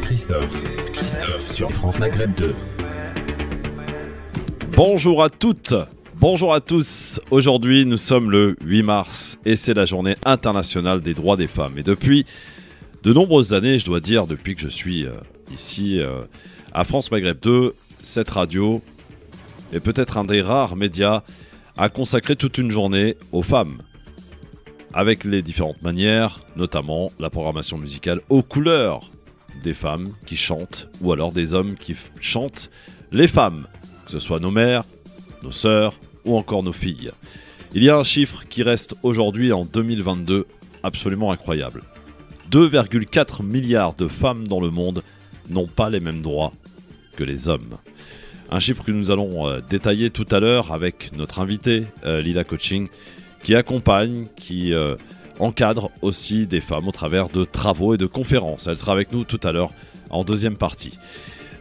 Christophe sur France Maghreb 2. Bonjour à toutes, bonjour à tous. Aujourd'hui, nous sommes le 8 mars et c'est la journée internationale des droits des femmes. Et depuis de nombreuses années, je dois dire, depuis que je suis ici à France Maghreb 2, cette radio est peut-être un des rares médias à consacrer toute une journée aux femmes. Avec les différentes manières, notamment la programmation musicale aux couleurs des femmes qui chantent ou alors des hommes qui chantent les femmes, que ce soit nos mères, nos sœurs ou encore nos filles. Il y a un chiffre qui reste aujourd'hui en 2022 absolument incroyable. 2,4 milliards de femmes dans le monde n'ont pas les mêmes droits que les hommes. Un chiffre que nous allons détailler tout à l'heure avec notre invitée Lila Coaching, qui accompagne, qui encadre aussi des femmes au travers de travaux et de conférences. Elle sera avec nous tout à l'heure en deuxième partie.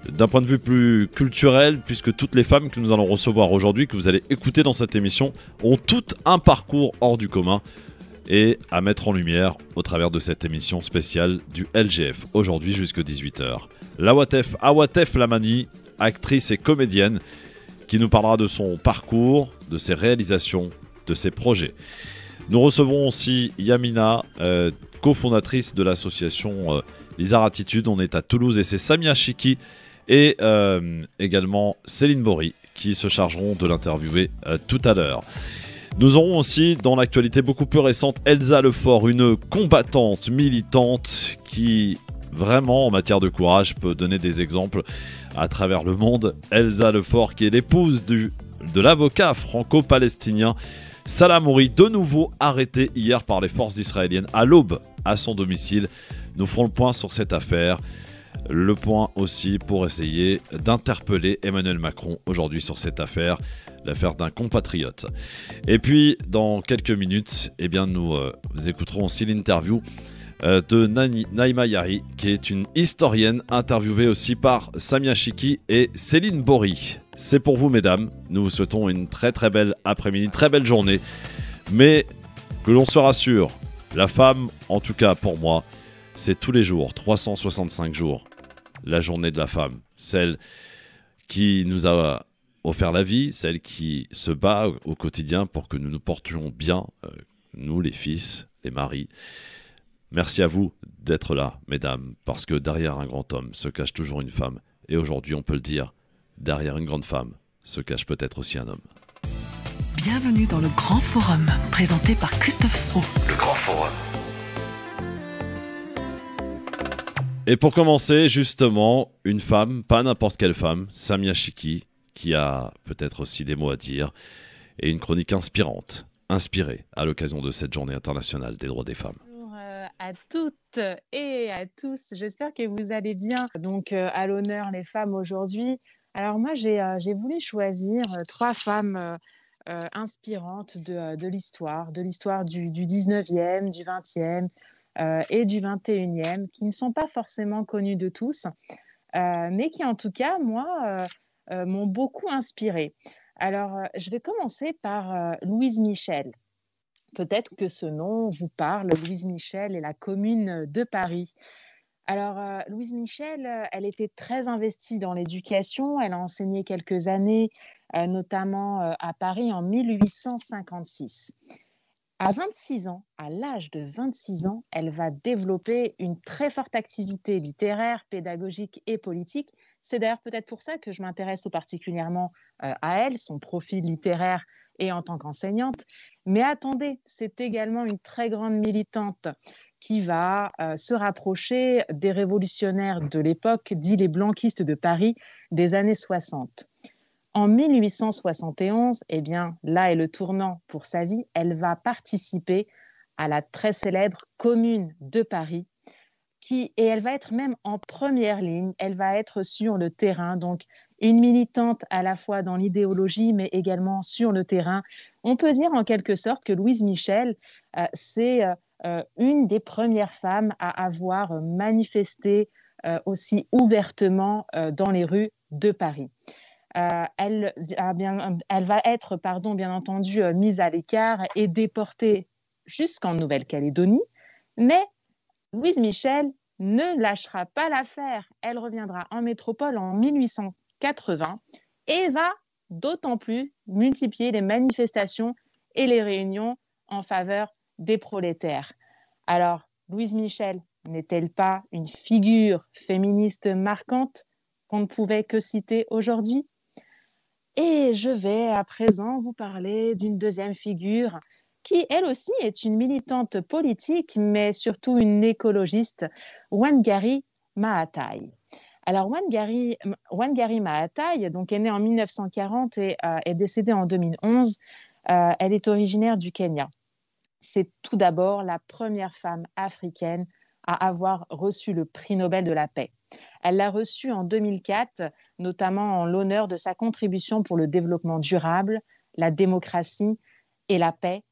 D'un point de vue plus culturel, puisque toutes les femmes que nous allons recevoir aujourd'hui, que vous allez écouter dans cette émission, ont toutes un parcours hors du commun et à mettre en lumière au travers de cette émission spéciale du LGF, aujourd'hui jusqu'à 18h. Awatef Lamani, actrice et comédienne, qui nous parlera de son parcours, de ses réalisations, de ses projets. Nous recevons aussi Yamina, cofondatrice de l'association Lizard Attitude. On est à Toulouse et c'est Samia Chiki et également Céline Bory qui se chargeront de l'interviewer tout à l'heure. Nous aurons aussi dans l'actualité beaucoup plus récente Elsa Lefort, une combattante militante qui vraiment en matière de courage peut donner des exemples à travers le monde. Elsa Lefort qui est l'épouse de l'avocat franco-palestinien Salah Hamouri, de nouveau arrêté hier par les forces israéliennes à l'aube à son domicile. Nous ferons le point sur cette affaire. Le point aussi pour essayer d'interpeller Emmanuel Macron aujourd'hui sur cette affaire, l'affaire d'un compatriote. Et puis, dans quelques minutes, nous écouterons aussi l'interview de Naïma Yari, qui est une historienne interviewée aussi par Samia Chiki et Céline Bory. C'est pour vous, mesdames. Nous vous souhaitons une très très belle après-midi, une très belle journée. Mais que l'on se rassure, la femme, en tout cas pour moi, c'est tous les jours, 365 jours, la journée de la femme. Celle qui nous a offert la vie, celle qui se bat au quotidien pour que nous nous portions bien, nous les fils, les maris. Merci à vous d'être là, mesdames, parce que derrière un grand homme se cache toujours une femme. Et aujourd'hui, on peut le dire, derrière une grande femme se cache peut-être aussi un homme. Bienvenue dans le Grand Forum, présenté par Christophe Fro. Le Grand Forum. Et pour commencer, justement, une femme, pas n'importe quelle femme, Samia Chiki, qui a peut-être aussi des mots à dire, et une chronique inspirée à l'occasion de cette journée internationale des droits des femmes. À toutes et à tous, j'espère que vous allez bien. Donc à l'honneur les femmes aujourd'hui. Alors moi j'ai voulu choisir trois femmes inspirantes de l'histoire du 19e, du 20e et du 21e, qui ne sont pas forcément connues de tous, mais qui en tout cas, moi, m'ont beaucoup inspirée. Alors je vais commencer par Louise Michel. Peut-être que ce nom vous parle, Louise Michel et la Commune de Paris. Alors, Louise Michel, elle était très investie dans l'éducation. Elle a enseigné quelques années, notamment à Paris en 1856. À 26 ans, à l'âge de 26 ans, elle va développer une très forte activité littéraire, pédagogique et politique. C'est d'ailleurs peut-être pour ça que je m'intéresse tout particulièrement à elle, son profil littéraire et en tant qu'enseignante. Mais attendez, c'est également une très grande militante qui va se rapprocher des révolutionnaires de l'époque, dits les blanquistes de Paris, des années 60. En 1871, là est le tournant pour sa vie, elle va participer à la très célèbre Commune de Paris, et elle va être même en première ligne, elle va être sur le terrain, donc une militante à la fois dans l'idéologie, mais également sur le terrain. On peut dire en quelque sorte que Louise Michel, c'est une des premières femmes à avoir manifesté aussi ouvertement dans les rues de Paris. Elle va être, bien entendu, mise à l'écart et déportée jusqu'en Nouvelle-Calédonie, mais Louise Michel ne lâchera pas l'affaire. Elle reviendra en métropole en 1880 et va d'autant plus multiplier les manifestations et les réunions en faveur des prolétaires. Alors, Louise Michel n'est-elle pas une figure féministe marquante qu'on ne pouvait que citer aujourd'hui? Et je vais à présent vous parler d'une deuxième figure qui, elle aussi, est une militante politique, mais surtout une écologiste, Wangari Maathai. Alors, Wangari Maathai donc, est née en 1940 et est décédée en 2011. Elle est originaire du Kenya. C'est tout d'abord la première femme africaine à avoir reçu le prix Nobel de la paix. Elle l'a reçu en 2004, notamment en l'honneur de sa contribution pour le développement durable, la démocratie et la paix.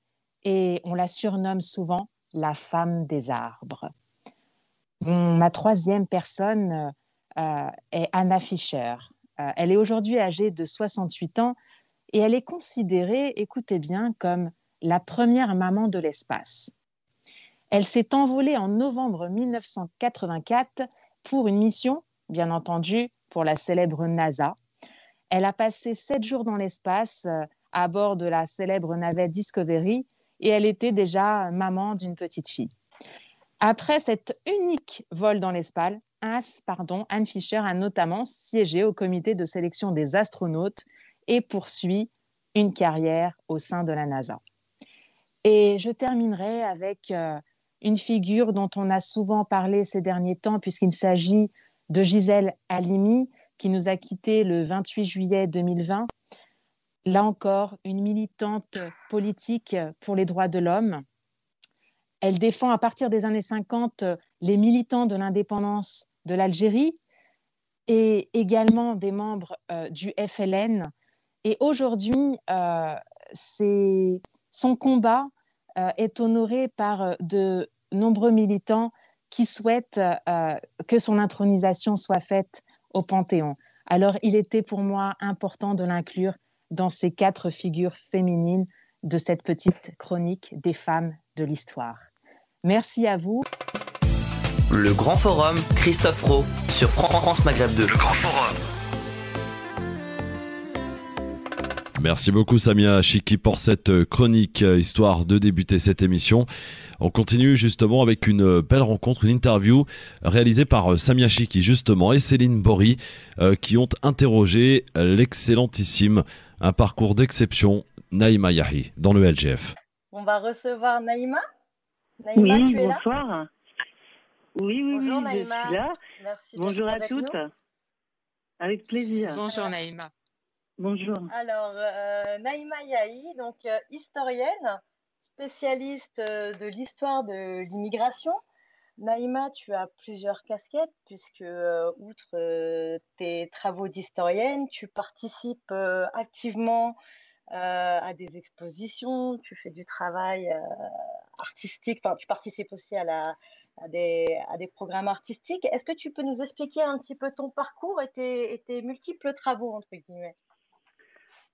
Et on la surnomme souvent la femme des arbres. Ma troisième personne est Anna Fisher. Elle est aujourd'hui âgée de 68 ans et elle est considérée, écoutez bien, comme la première maman de l'espace. Elle s'est envolée en novembre 1984 pour une mission, bien entendu, pour la célèbre NASA. Elle a passé 7 jours dans l'espace à bord de la célèbre navette Discovery et elle était déjà maman d'une petite fille. Après cet unique vol dans l'espace, Anne Fisher a notamment siégé au comité de sélection des astronautes et poursuit une carrière au sein de la NASA. Et je terminerai avec une figure dont on a souvent parlé ces derniers temps, puisqu'il s'agit de Gisèle Halimi, qui nous a quittés le 28 juillet 2020. Là encore, une militante politique pour les droits de l'homme. Elle défend à partir des années 50 les militants de l'indépendance de l'Algérie et également des membres du FLN. Et aujourd'hui, son combat est honoré par de nombreux militants qui souhaitent que son intronisation soit faite au Panthéon. Alors, il était pour moi important de l'inclure dans ces 4 figures féminines de cette petite chronique des femmes de l'histoire. Merci à vous. Le Grand Forum, Christophe Rowe, sur France Maghreb 2. Le Grand Forum. Merci beaucoup Samia Chiki pour cette chronique, histoire de débuter cette émission. On continue justement avec une belle rencontre, une interview réalisée par Samia Chiki justement et Céline Bory qui ont interrogé l'excellentissime, un parcours d'exception, Naïma Yahi dans le LGF. On va recevoir Naïma. Naïma, oui, tu es bonsoir. là? Oui, Bonjour je Naïma. suis là. Merci Bonjour d'être à avec toutes. nous. Avec plaisir. Bonjour Naïma. Bonjour. Alors, Naïma Yahi, donc historienne, spécialiste de l'histoire de l'immigration. Naïma, tu as plusieurs casquettes puisque, outre tes travaux d'historienne, tu participes activement à des expositions, tu fais du travail artistique, enfin, tu participes aussi à des programmes artistiques. Est-ce que tu peux nous expliquer un petit peu ton parcours et tes multiples travaux, entre guillemets?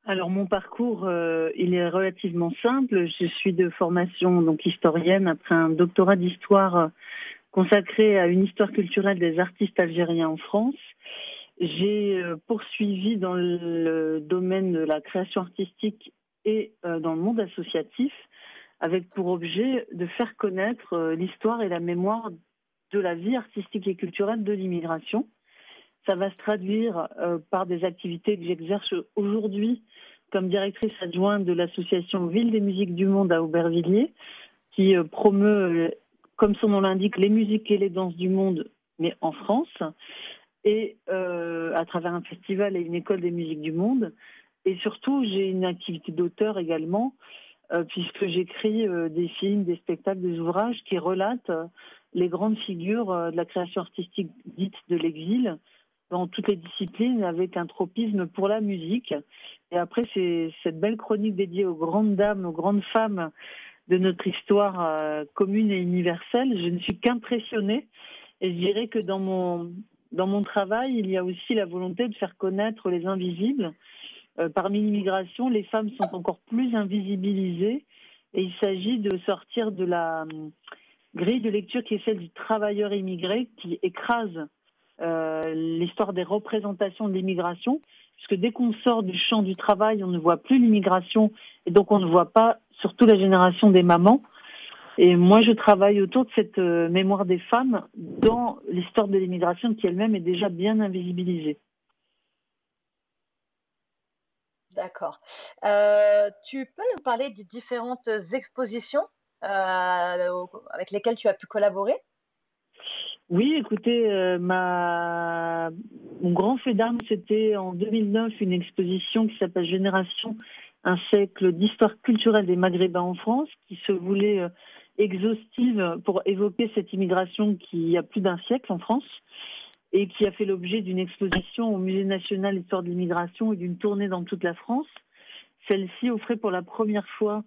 Alors, mon parcours, il est relativement simple. Je suis de formation donc historienne après un doctorat d'histoire consacré à une histoire culturelle des artistes algériens en France. J'ai poursuivi dans le domaine de la création artistique et dans le monde associatif, avec pour objet de faire connaître l'histoire et la mémoire de la vie artistique et culturelle de l'immigration. Ça va se traduire par des activités que j'exerce aujourd'hui comme directrice adjointe de l'association Ville des musiques du monde à Aubervilliers, qui promeut, comme son nom l'indique, les musiques et les danses du monde, mais en France, et à travers un festival et une école des musiques du monde. Et surtout, j'ai une activité d'auteur également, puisque j'écris des films, des spectacles, des ouvrages qui relatent les grandes figures de la création artistique dite de l'exil, dans toutes les disciplines, avec un tropisme pour la musique. Et après, c'est cette belle chronique dédiée aux grandes dames, aux grandes femmes de notre histoire commune et universelle. Je ne suis qu'impressionnée. Et je dirais que dans mon travail, il y a aussi la volonté de faire connaître les invisibles. Parmi l'immigration, les femmes sont encore plus invisibilisées. Et il s'agit de sortir de grille de lecture qui est celle du travailleur immigré, qui écrase l'histoire des représentations de l'immigration, puisque dès qu'on sort du champ du travail, on ne voit plus l'immigration, et donc on ne voit pas surtout la génération des mamans. Et moi, je travaille autour de cette mémoire des femmes dans l'histoire de l'immigration qui elle-même est déjà bien invisibilisée. D'accord. Tu peux nous parler des différentes expositions avec lesquelles tu as pu collaborer? Oui, écoutez, mon grand fait d'armes, c'était en 2009 une exposition qui s'appelle Génération, un siècle d'histoire culturelle des Maghrébins en France, qui se voulait exhaustive pour évoquer cette immigration qui a plus d'un siècle en France et qui a fait l'objet d'une exposition au Musée national d'histoire de l'immigration et d'une tournée dans toute la France. Celle-ci offrait pour la première fois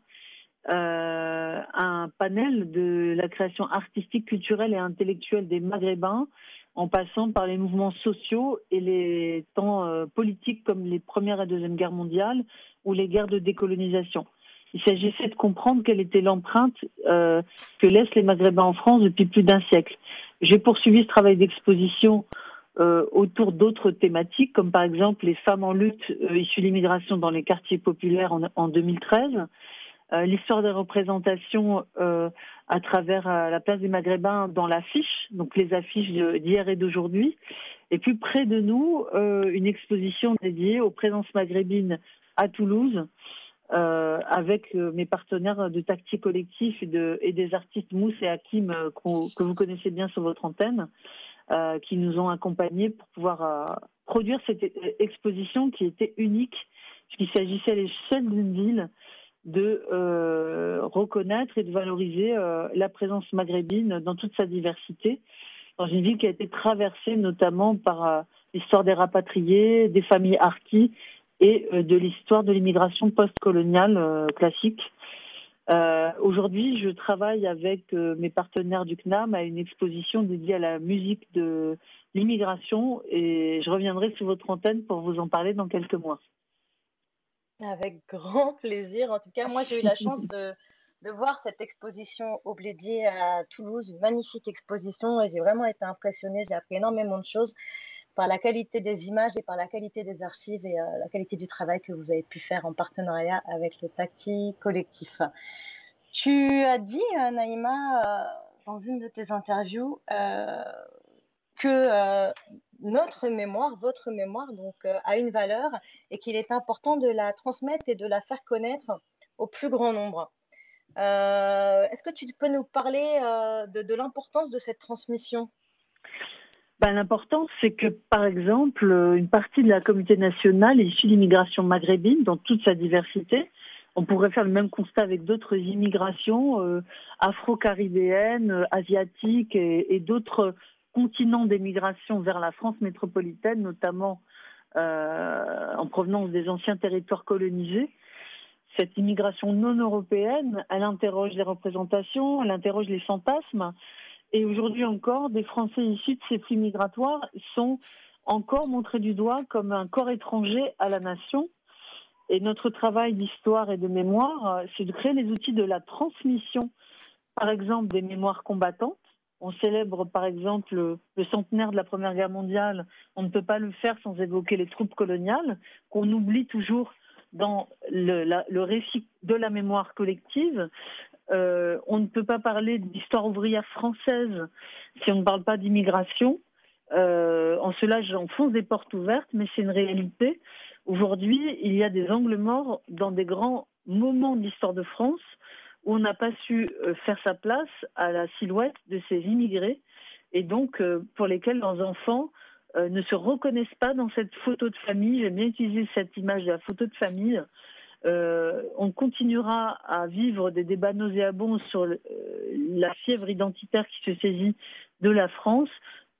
un panel de la création artistique, culturelle et intellectuelle des Maghrébins, en passant par les mouvements sociaux et les temps politiques comme les Première et Deuxième Guerres mondiales ou les guerres de décolonisation. Il s'agissait de comprendre quelle était l'empreinte que laissent les Maghrébins en France depuis plus d'un siècle. J'ai poursuivi ce travail d'exposition autour d'autres thématiques, comme par exemple les femmes en lutte issues de l'immigration dans les quartiers populaires en 2013, l'histoire des représentations à travers la place des Maghrébins dans l'affiche, donc les affiches d'hier et d'aujourd'hui, et puis près de nous, une exposition dédiée aux présences maghrébines à Toulouse, avec mes partenaires de Tactique Collectif et des artistes Mousse et Hakim que vous connaissez bien sur votre antenne, qui nous ont accompagnés pour pouvoir produire cette exposition qui était unique, puisqu'il s'agissait à l'échelle d'une ville de reconnaître et de valoriser la présence maghrébine dans toute sa diversité, dans une ville qui a été traversée notamment par l'histoire des rapatriés, des familles harkis et de l'histoire de l'immigration post-coloniale classique. Aujourd'hui, je travaille avec mes partenaires du CNAM à une exposition dédiée à la musique de l'immigration et je reviendrai sur votre antenne pour vous en parler dans quelques mois. Avec grand plaisir. En tout cas, moi, j'ai eu la chance de voir cette exposition au Blédier à Toulouse, une magnifique exposition, et j'ai vraiment été impressionnée. J'ai appris énormément de choses par la qualité des images et par la qualité des archives et la qualité du travail que vous avez pu faire en partenariat avec le Tactique Collectif. Tu as dit, Naïma, dans une de tes interviews, que notre mémoire, votre mémoire, donc, a une valeur et qu'il est important de la transmettre et de la faire connaître au plus grand nombre. Est-ce que tu peux nous parler de l'importance de cette transmission? L'importance, c'est que, par exemple, une partie de la communauté nationale est issue d'immigration maghrébine dans toute sa diversité. On pourrait faire le même constat avec d'autres immigrations afro-caribéennes, asiatiques et d'autres continents d'émigration vers la France métropolitaine, notamment en provenance des anciens territoires colonisés. Cette immigration non européenne, elle interroge les représentations, elle interroge les fantasmes. Et aujourd'hui encore, des Français issus de ces flux migratoires sont encore montrés du doigt comme un corps étranger à la nation. Et notre travail d'histoire et de mémoire, c'est de créer les outils de la transmission, par exemple des mémoires combattantes. On célèbre par exemple le centenaire de la Première Guerre mondiale. On ne peut pas le faire sans évoquer les troupes coloniales, qu'on oublie toujours dans le récit de la mémoire collective. On ne peut pas parler d'histoire ouvrière française si on ne parle pas d'immigration. En cela, j'enfonce des portes ouvertes, mais c'est une réalité. Aujourd'hui, il y a des angles morts dans des grands moments de l'histoire de France où on n'a pas su faire sa place à la silhouette de ces immigrés et donc pour lesquels leurs enfants ne se reconnaissent pas dans cette photo de famille. J'aime bien utiliser cette image de la photo de famille. On continuera à vivre des débats nauséabonds sur la fièvre identitaire qui se saisit de la France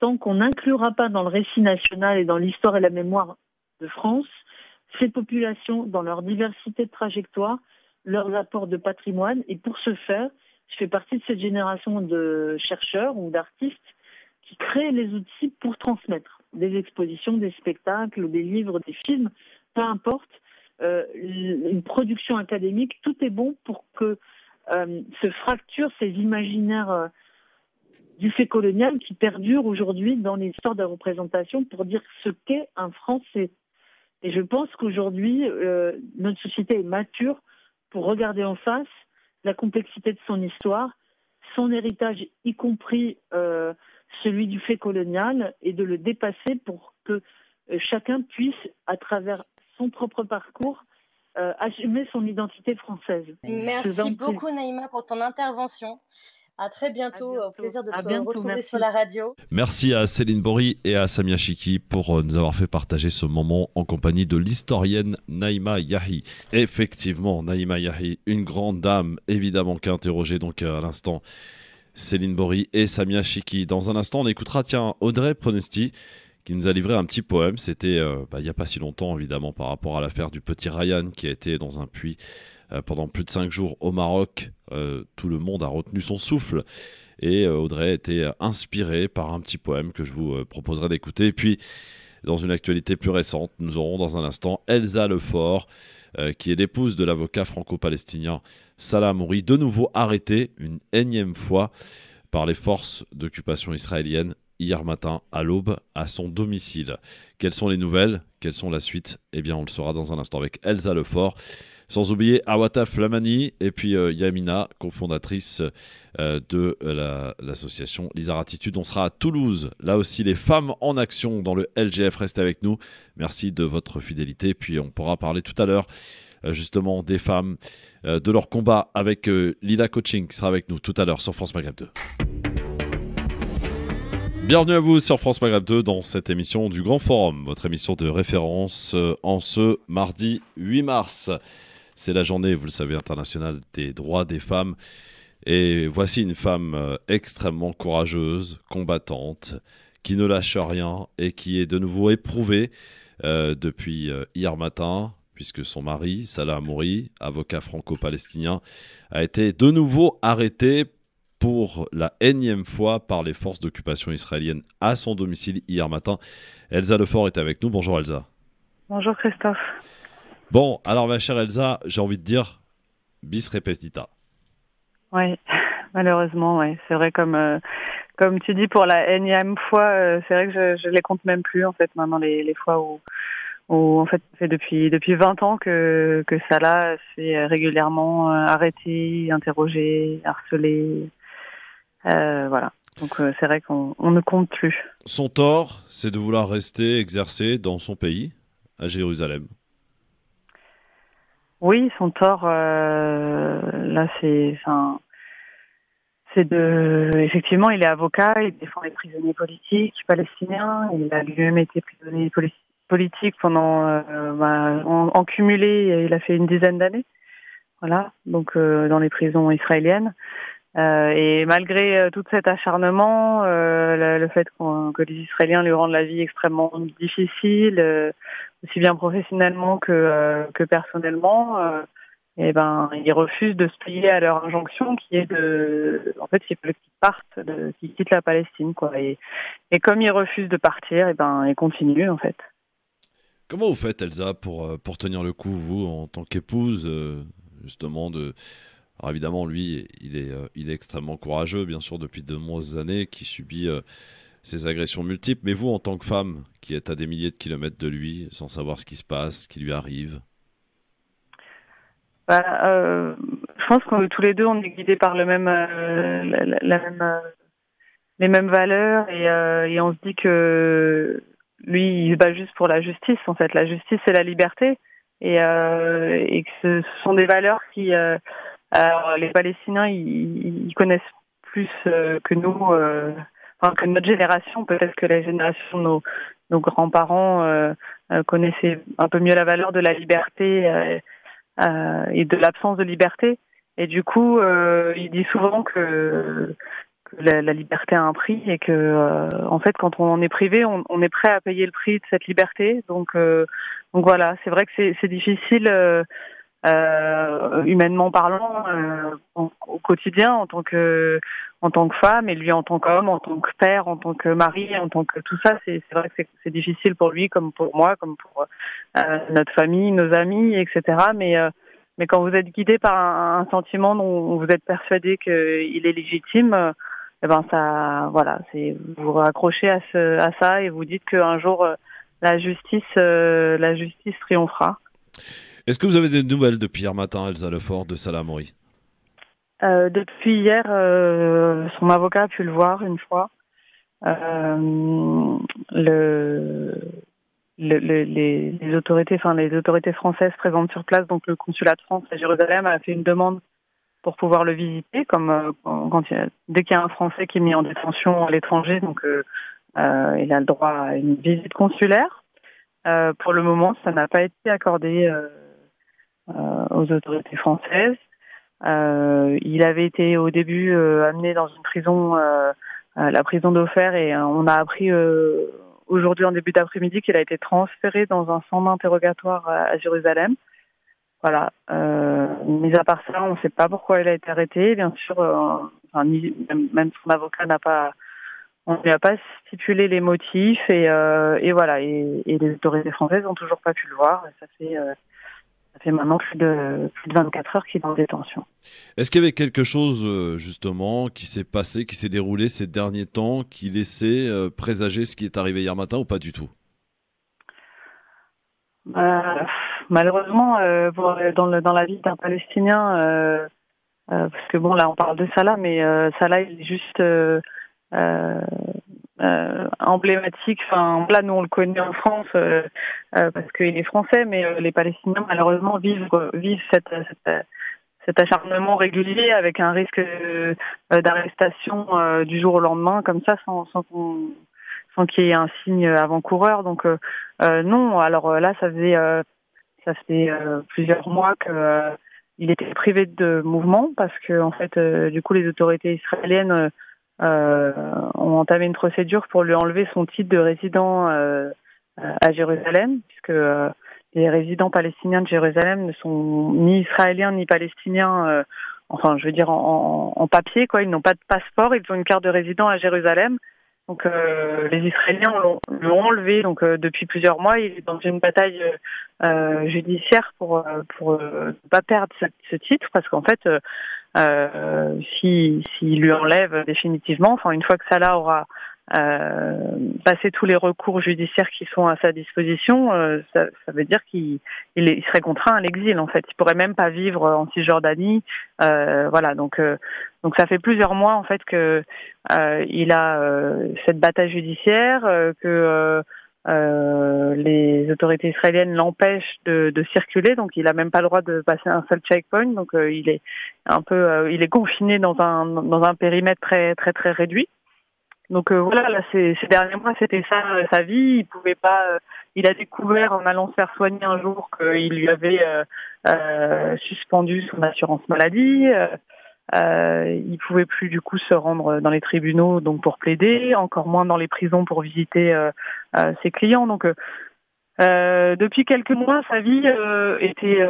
tant qu'on n'inclura pas dans le récit national et dans l'histoire et la mémoire de France ces populations dans leur diversité de trajectoire, leurs apports de patrimoine. Et pour ce faire, je fais partie de cette génération de chercheurs ou d'artistes qui créent les outils pour transmettre des expositions, des spectacles, des livres, des films, peu importe, une production académique, tout est bon pour que se fracturent ces imaginaires du fait colonial qui perdure aujourd'hui dans l'histoire de la représentation pour dire ce qu'est un Français. Et je pense qu'aujourd'hui, notre société est mature pour regarder en face la complexité de son histoire, son héritage, y compris celui du fait colonial, et de le dépasser pour que chacun puisse, à travers son propre parcours, assumer son identité française. Merci beaucoup Naïma pour ton intervention. À très bientôt. Au plaisir de te retrouver merci. sur la radio. Merci à Céline Bory et à Samia Chiki pour nous avoir fait partager ce moment en compagnie de l'historienne Naïma Yahi. Effectivement, Naïma Yahi, une grande dame, évidemment, qui a interrogé donc à l'instant Céline Bory et Samia Chiki. Dans un instant, on écoutera Audrey Pronesti qui nous a livré un petit poème. C'était il n'y a pas si longtemps, évidemment, par rapport à l'affaire du petit Ryan qui a été dans un puits pendant plus de 5 jours au Maroc. Tout le monde a retenu son souffle. Et Audrey a été inspirée par un petit poème que je vous proposerai d'écouter. Et puis, dans une actualité plus récente, nous aurons dans un instant Elsa Lefort, qui est l'épouse de l'avocat franco-palestinien Salah Hamouri, de nouveau arrêtée une énième fois par les forces d'occupation israéliennes hier matin à l'aube à son domicile. Quelles sont les nouvelles? Quelles sont la suite? Eh bien, on le saura dans un instant avec Elsa Lefort. Sans oublier Awata Flamani et puis Yamina, cofondatrice de l'association Lizarratitude. On sera à Toulouse. Là aussi, les femmes en action dans le LGF. Restez avec nous. Merci de votre fidélité. Puis on pourra parler tout à l'heure justement des femmes, de leur combat avec Lila Coaching qui sera avec nous tout à l'heure sur France Maghreb 2. Bienvenue à vous sur France Maghreb 2 dans cette émission du Grand Forum, votre émission de référence en ce mardi 8 mars. C'est la journée, vous le savez, internationale des droits des femmes. Et voici une femme extrêmement courageuse, combattante, qui ne lâche rien et qui est de nouveau éprouvée depuis hier matin, puisque son mari, Salah Hamouri, avocat franco-palestinien, a été de nouveau arrêté pour la énième fois par les forces d'occupation israéliennes à son domicile hier matin. Elsa Lefort est avec nous. Bonjour Elsa. Bonjour Christophe. Bon, alors ma chère Elsa, j'ai envie de dire bis repetita. Oui, malheureusement, ouais. C'est vrai, comme tu dis, pour la énième fois, c'est vrai que je les compte même plus, en fait, maintenant, les fois où en fait, ça fait depuis 20 ans que Salah s'est régulièrement arrêté, interrogé, harcelé. Voilà. Donc c'est vrai qu'on ne compte plus. Son tort, c'est de vouloir rester exercer dans son pays, à Jérusalem. Oui, son tort, là, effectivement, il est avocat, il défend les prisonniers politiques palestiniens, il a lui-même été prisonnier politique pendant, en cumulé, il a fait une dizaine d'années, voilà, donc dans les prisons israéliennes. Et malgré tout cet acharnement, le fait que les Israéliens lui rendent la vie extrêmement difficile, aussi bien professionnellement que personnellement, et il refuse de se plier à leur injonction qui est en fait, il veut qu'ils partent, qu'ils quittent la Palestine, quoi. Et comme il refuse de partir, il continue, en fait. Comment vous faites, Elsa, pour tenir le coup, vous, en tant qu'épouse, justement, Alors évidemment, lui, il est extrêmement courageux, bien sûr, depuis de nombreuses années, qui subit ces agressions multiples. Mais vous, en tant que femme, qui êtes à des milliers de kilomètres de lui, sans savoir ce qui se passe, ce qui lui arrive. Je pense que tous les deux, on est guidés par les mêmes valeurs, et on se dit que lui, il se bat juste pour la justice. En fait, la justice, c'est la liberté, et que ce sont des valeurs qui alors, les Palestiniens, ils connaissent plus que nous, que notre génération. Peut-être que la génération de nos grands-parents connaissaient un peu mieux la valeur de la liberté et de l'absence de liberté. Et du coup, il dit souvent que la liberté a un prix et que, en fait, quand on en est privé, on est prêt à payer le prix de cette liberté. Donc voilà, c'est vrai que c'est difficile. Humainement parlant, au quotidien, en tant que femme, et lui en tant qu'homme, en tant que père, en tant que mari, en tant que tout ça, c'est vrai que c'est difficile pour lui, comme pour moi, comme pour notre famille, nos amis, etc. Mais quand vous êtes guidé par un sentiment dont vous êtes persuadé qu'il est légitime, eh ben voilà, vous vous raccrochez à ça et vous dites qu'un jour la justice triomphera. Est-ce que vous avez des nouvelles depuis hier matin, Elsa Lefort, de Salah Hamouri? Depuis hier, son avocat a pu le voir une fois. Les autorités françaises présentes sur place, donc le consulat de France à Jérusalem, a fait une demande pour pouvoir le visiter, comme dès qu'il y a un Français qui est mis en détention à l'étranger, donc il a le droit à une visite consulaire. Pour le moment, ça n'a pas été accordé aux autorités françaises. Il avait été au début amené dans une prison, la prison d'Ofer, et on a appris aujourd'hui en début d'après-midi qu'il a été transféré dans un centre d'interrogatoire à Jérusalem. Voilà. Mis à part ça, on ne sait pas pourquoi il a été arrêté. Bien sûr, même son avocat on ne lui a pas stipulé les motifs et voilà. Et les autorités françaises n'ont toujours pas pu le voir. Et ça fait maintenant plus de 24 heures qu'il est en détention. Est-ce qu'il y avait quelque chose, justement, qui s'est passé, qui s'est déroulé ces derniers temps, qui laissait présager ce qui est arrivé hier matin ou pas du tout? Malheureusement, dans la vie d'un Palestinien, parce que bon, là, on parle de Salah, mais Salah, il est juste emblématique. Enfin, là, nous, on le connaît en France parce qu'il est français, mais les Palestiniens, malheureusement, vivent cet acharnement régulier avec un risque d'arrestation du jour au lendemain, comme ça, sans qu'il y ait un signe avant-coureur. Donc, non. Alors là, ça fait plusieurs mois que il était privé de mouvement parce que, en fait, du coup, les autorités israéliennes ont entamé une procédure pour lui enlever son titre de résident à Jérusalem, puisque les résidents palestiniens de Jérusalem ne sont ni israéliens ni palestiniens, enfin je veux dire en papier, quoi. Ils n'ont pas de passeport, ils ont une carte de résident à Jérusalem. Donc les Israéliens l'ont enlevé. Donc depuis plusieurs mois, il est dans une bataille judiciaire pour ne pas perdre ce titre, parce qu'en fait, s'il lui enlève définitivement, enfin une fois que Salah aura passé tous les recours judiciaires qui sont à sa disposition, ça veut dire qu'il serait contraint à l'exil. En fait, il pourrait même pas vivre en Cisjordanie. Voilà, donc ça fait plusieurs mois en fait que il a cette bataille judiciaire, que les autorités israéliennes l'empêchent de circuler, donc il a même pas le droit de passer un seul checkpoint. Donc il est il est confiné dans un périmètre très très très réduit. Donc voilà, là ces derniers mois, c'était ça sa vie. Il pouvait pas. Il a découvert en allant se faire soigner un jour qu'il lui avait suspendu son assurance maladie. Il pouvait plus du coup se rendre dans les tribunaux donc pour plaider, encore moins dans les prisons pour visiter ses clients. Donc depuis quelques mois, sa vie était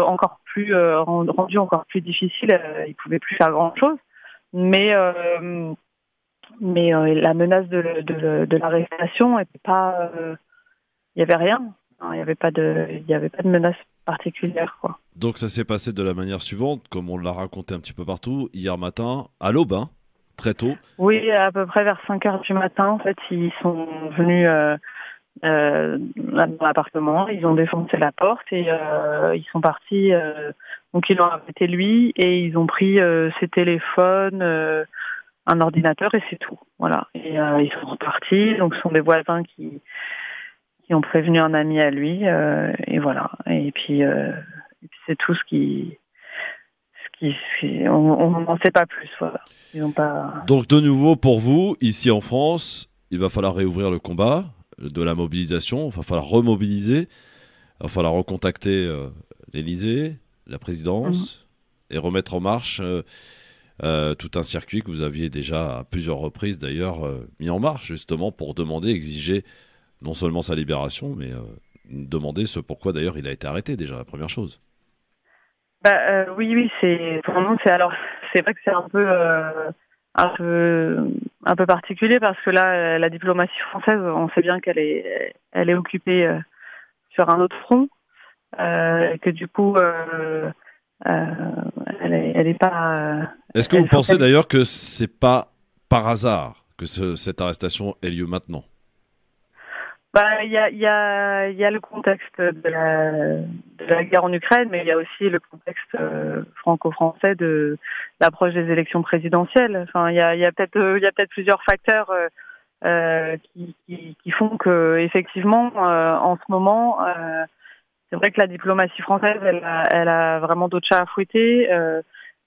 encore plus rendue encore plus difficile. Il pouvait plus faire grand chose, mais la menace de l'arrestation était pas. Il y avait rien. Il y avait pas de menace particulière, quoi. Donc ça s'est passé de la manière suivante, comme on l'a raconté un petit peu partout, hier matin, à l'aube, hein, très tôt. Oui, à peu près vers 5 heures du matin, en fait, ils sont venus dans l'appartement, ils ont défoncé la porte et ils sont partis. Donc ils l'ont arrêté lui et ils ont pris ses téléphones, un ordinateur et c'est tout. Voilà. Et ils sont repartis. Donc ce sont des voisins qui ont prévenu un ami à lui et voilà. Et puis c'est tout on n'en sait pas plus. Voilà. Ils ont pas. Donc de nouveau pour vous, ici en France, il va falloir réouvrir le combat de la mobilisation. Il va falloir remobiliser. Il va falloir recontacter l'Élysée, la présidence et remettre en marche tout un circuit que vous aviez déjà à plusieurs reprises d'ailleurs mis en marche justement pour demander, exiger non seulement sa libération, mais demander ce pourquoi d'ailleurs il a été arrêté déjà, la première chose. Oui, pour le moment, c'est vrai que c'est un peu particulier parce que là, la diplomatie française, on sait bien qu'elle est occupée sur un autre front, que du coup, elle est pas. Est-ce que vous pensez d'ailleurs que c'est pas par hasard que cette arrestation ait lieu maintenant? Bah, il y a le contexte de la guerre en Ukraine, mais il y a aussi le contexte franco-français de l'approche des élections présidentielles. Enfin, il y a peut-être plusieurs facteurs qui font que effectivement, en ce moment, c'est vrai que la diplomatie française, elle a vraiment d'autres chats à fouetter.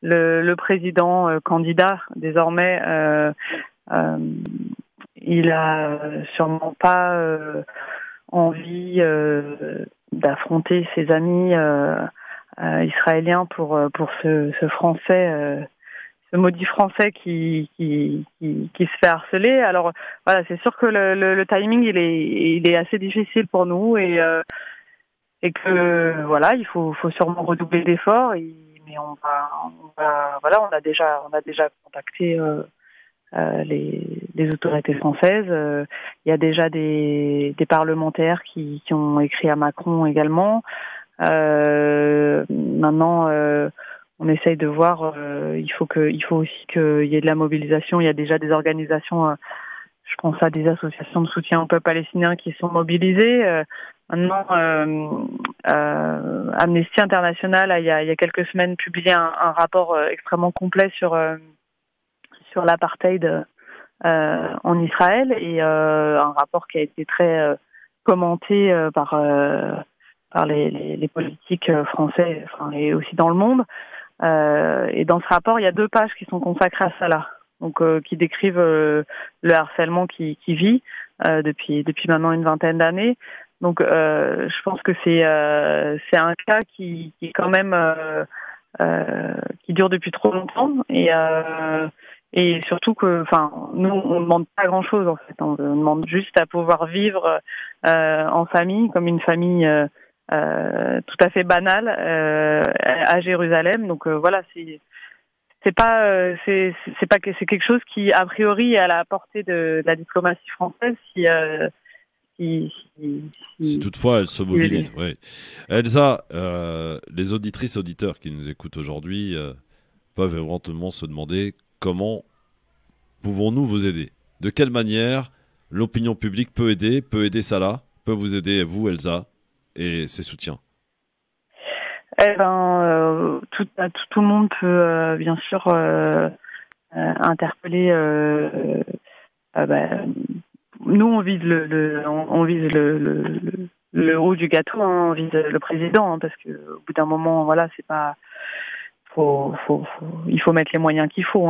Le président candidat désormais. Il a sûrement pas envie d'affronter ses amis israéliens pour ce français, ce maudit français qui se fait harceler. Alors voilà, c'est sûr que le timing il est assez difficile pour nous et que voilà, il faut sûrement redoubler d'efforts. Mais on va voilà, on a déjà contacté les autorités françaises. Il y a déjà des parlementaires qui ont écrit à Macron également. Maintenant, on essaye de voir. Il faut aussi qu'il y ait de la mobilisation. Il y a déjà des organisations. Je pense à des associations de soutien au peuple palestinien qui sont mobilisées. Maintenant, Amnesty International il y a quelques semaines publié un rapport extrêmement complet sur l'apartheid en Israël et un rapport qui a été très commenté par les politiques français, et aussi dans le monde. Et dans ce rapport, il y a 2 pages qui sont consacrées à ça là, donc qui décrivent le harcèlement qui vit depuis maintenant une vingtaine d'années. Donc je pense que c'est un cas qui est quand même qui dure depuis trop longtemps et surtout que, nous, on ne demande pas grand-chose, en fait. On demande juste à pouvoir vivre en famille, comme une famille tout à fait banale à Jérusalem. Donc voilà, c'est quelque chose qui, a priori, est à la portée de la diplomatie française si toutefois elle se mobilise. Oui. Elsa, les auditrices auditeurs qui nous écoutent aujourd'hui peuvent éventuellement se demander comment pouvons-nous vous aider? De quelle manière l'opinion publique peut aider Salah, peut vous aider, vous, Elsa, et ses soutiens? Tout le monde peut bien sûr interpeller. Nous, on vise le haut du gâteau, on vise le président, parce que au bout d'un moment, voilà, c'est pas. Il faut mettre les moyens qu'il faut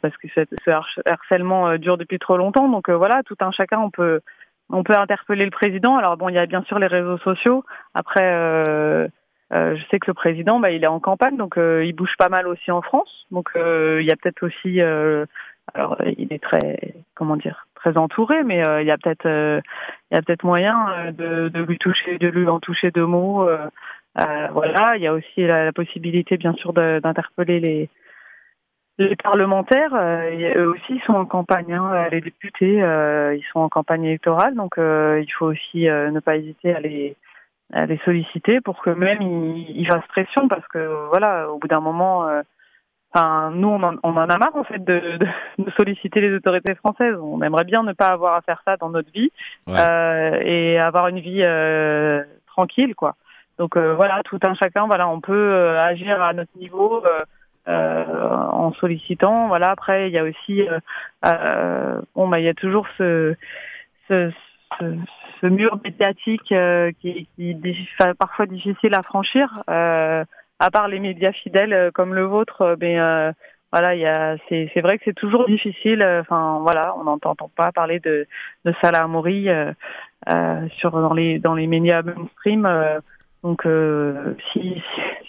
parce que ce harcèlement dure depuis trop longtemps. Donc voilà, tout un chacun, on peut interpeller le président. Alors bon, il y a bien sûr les réseaux sociaux. Après, je sais que le président, il est en campagne, donc il bouge pas mal aussi en France. Donc il y a peut-être aussi, alors il est très entouré, mais il y a peut-être moyen de lui en toucher 2 mots. Voilà, il y a aussi la possibilité, bien sûr, d'interpeller les parlementaires. Eux aussi, ils sont en campagne. Les députés, ils sont en campagne électorale, donc il faut aussi ne pas hésiter à les solliciter pour que même ils fassent pression, parce que voilà, au bout d'un moment, nous, on en a marre en fait de solliciter les autorités françaises. On aimerait bien ne pas avoir à faire ça dans notre vie, et avoir une vie tranquille, quoi. Donc voilà, tout un chacun, voilà, on peut agir à notre niveau en sollicitant. Voilà, après il y a aussi il y a toujours ce mur médiatique qui est parfois difficile à franchir. À part les médias fidèles comme le vôtre, voilà, c'est vrai que c'est toujours difficile. Voilà, on n'entend pas parler de Salah Hamouri dans les médias mainstream. Donc, si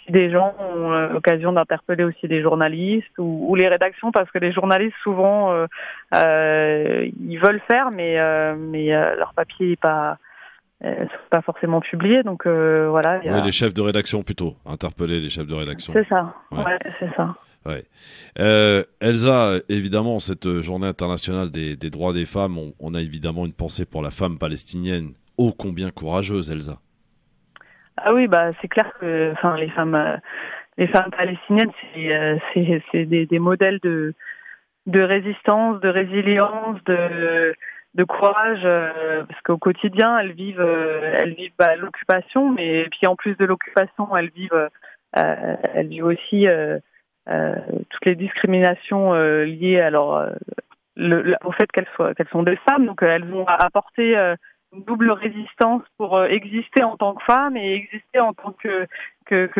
des gens ont l'occasion d'interpeller aussi des journalistes ou les rédactions, parce que les journalistes souvent ils veulent faire, mais leur papier n'est pas forcément publié. Donc voilà. Les chefs de rédaction plutôt, interpeller les chefs de rédaction. C'est ça. Ouais, c'est ça. Ouais. Elsa, évidemment, cette journée internationale des droits des femmes, on a évidemment une pensée pour la femme palestinienne, ô combien courageuse, Elsa. Ah oui, c'est clair que les femmes palestiniennes, c'est des modèles de résistance, de résilience, de courage, parce qu'au quotidien elles vivent l'occupation, mais puis en plus de l'occupation elles vivent aussi toutes les discriminations liées à au fait qu'elles sont des femmes, donc elles ont apporté une double résistance pour exister en tant que femme et exister en tant que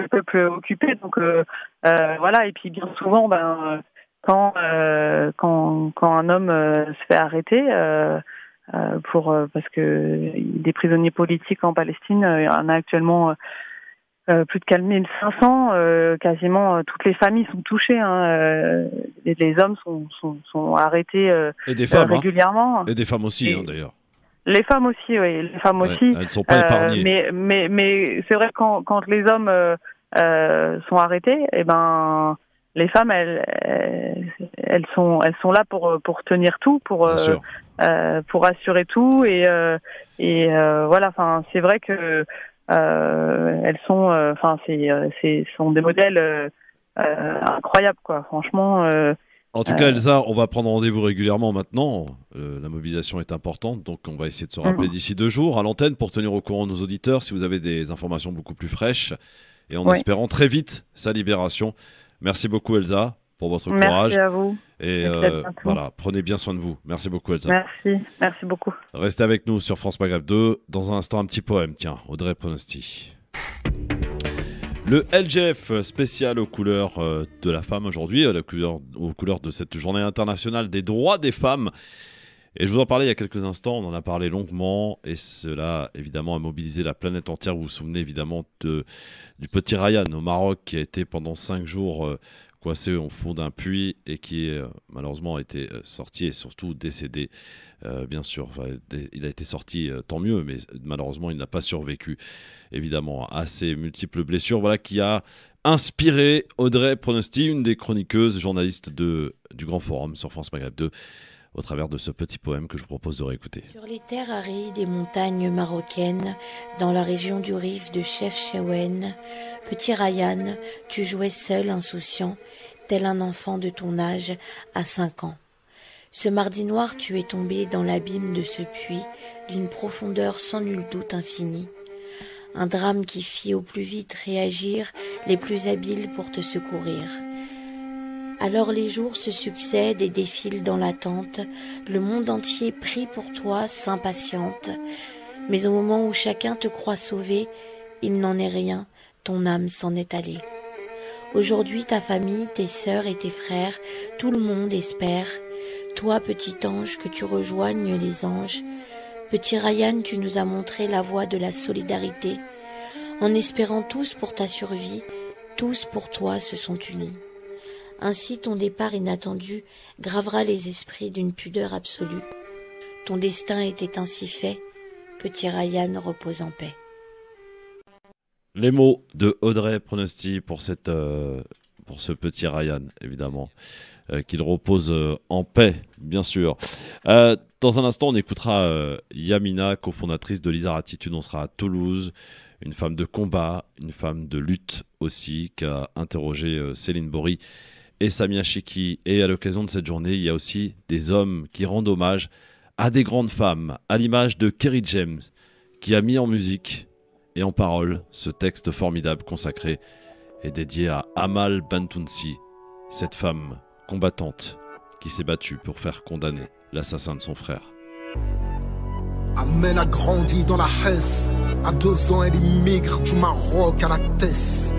peuple occupé. Donc voilà, et puis bien souvent quand un homme se fait arrêter parce que des prisonniers politiques en Palestine, il y en a actuellement plus de 4500, quasiment toutes les familles sont touchées, hein. Les hommes sont arrêtés et des femmes, régulièrement. Et des femmes aussi, d'ailleurs. Les femmes aussi, oui, les femmes aussi. Elles ne sont pas épargnées. Mais c'est vrai que quand les hommes sont arrêtés, les femmes elles sont là pour tenir tout, pour assurer tout et voilà. Enfin, c'est vrai que elles sont, sont des modèles incroyables, quoi. Franchement. En tout cas, Elsa, on va prendre rendez-vous régulièrement maintenant. La mobilisation est importante, donc on va essayer de se rappeler d'ici 2 jours à l'antenne pour tenir au courant nos auditeurs si vous avez des informations beaucoup plus fraîches et en espérant très vite sa libération. Merci beaucoup, Elsa, pour votre courage. Merci à vous. Et voilà, prenez bien soin de vous. Merci beaucoup, Elsa. Merci beaucoup. Restez avec nous sur France Maghreb 2. Dans un instant, un petit poème. Tiens, Audrey Pronosti. Le LGF spécial aux couleurs de la femme aujourd'hui, aux couleurs de cette journée internationale des droits des femmes. Et je vous en parlais il y a quelques instants, on en a parlé longuement, et cela évidemment a mobilisé la planète entière. Vous vous souvenez évidemment du petit Ryan au Maroc qui a été pendant 5 jours coincé au fond d'un puits et qui malheureusement a été sorti et surtout décédé. Bien sûr, il a été sorti, tant mieux, mais malheureusement il n'a pas survécu évidemment à ces multiples blessures. Voilà qui a inspiré Audrey Pronosti, une des chroniqueuses journalistes du Grand Forum sur France Maghreb 2, au travers de ce petit poème que je vous propose de réécouter. Sur les terres arides des montagnes marocaines, dans la région du Rif de Chefchaouen, petit Ryan, tu jouais seul, insouciant, tel un enfant de ton âge à 5 ans. Ce mardi noir, tu es tombé dans l'abîme de ce puits, d'une profondeur sans nul doute infinie. Un drame qui fit au plus vite réagir les plus habiles pour te secourir. Alors les jours se succèdent et défilent dans l'attente, le monde entier prie pour toi, s'impatiente. Mais au moment où chacun te croit sauvé, il n'en est rien, ton âme s'en est allée. Aujourd'hui ta famille, tes sœurs et tes frères, tout le monde espère. Toi, petit ange, que tu rejoignes les anges. Petit Ryan, tu nous as montré la voie de la solidarité. En espérant tous pour ta survie, tous pour toi se sont unis. Ainsi ton départ inattendu gravera les esprits d'une pudeur absolue. Ton destin était ainsi fait, petit Ryan repose en paix. Les mots de Audrey Pronosti pour ce petit Ryan, évidemment, qu'il repose en paix, bien sûr. Dans un instant, on écoutera Yamina, cofondatrice de Lisa Attitude. On sera à Toulouse, une femme de combat, une femme de lutte aussi, qui a interrogé Céline Bory et Samia Chiki. Et à l'occasion de cette journée, il y a aussi des hommes qui rendent hommage à des grandes femmes, à l'image de Kerry James, qui a mis en musique et en parole ce texte formidable consacré et dédié à Amal Bentounsi, cette femme combattante qui s'est battue pour faire condamner l'assassin de son frère. Amel a grandi dans la Hesse. À 2 ans, elle immigre du Maroc à la Tesse.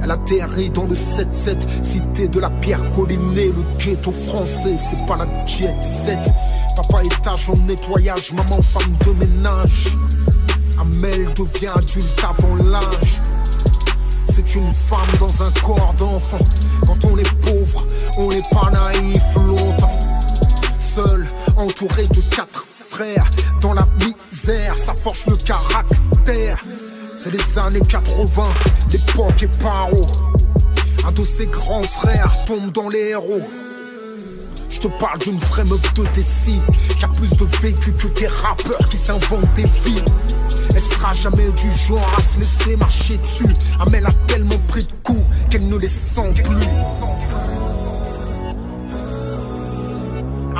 Elle atterrit dans le 7-7, cité de la pierre collinée. Le ghetto français, c'est pas la jet set. Papa est agent de nettoyage, maman femme de ménage. Amel devient adulte avant l'âge. C'est une femme dans un corps d'enfant. Quand on est pauvre, on n'est pas naïf longtemps. Seul, entouré de 4 frères, dans la misère, ça forge le caractère. C'est les années 80, l'époque est paro. Un de ses grands frères tombe dans les héros. Je te parle d'une vraie meuf de Tessie, qui a plus de vécu que des rappeurs qui s'inventent des vies. Elle sera jamais du genre à se laisser marcher dessus. Amel a tellement pris de coups qu'elle ne les sent plus.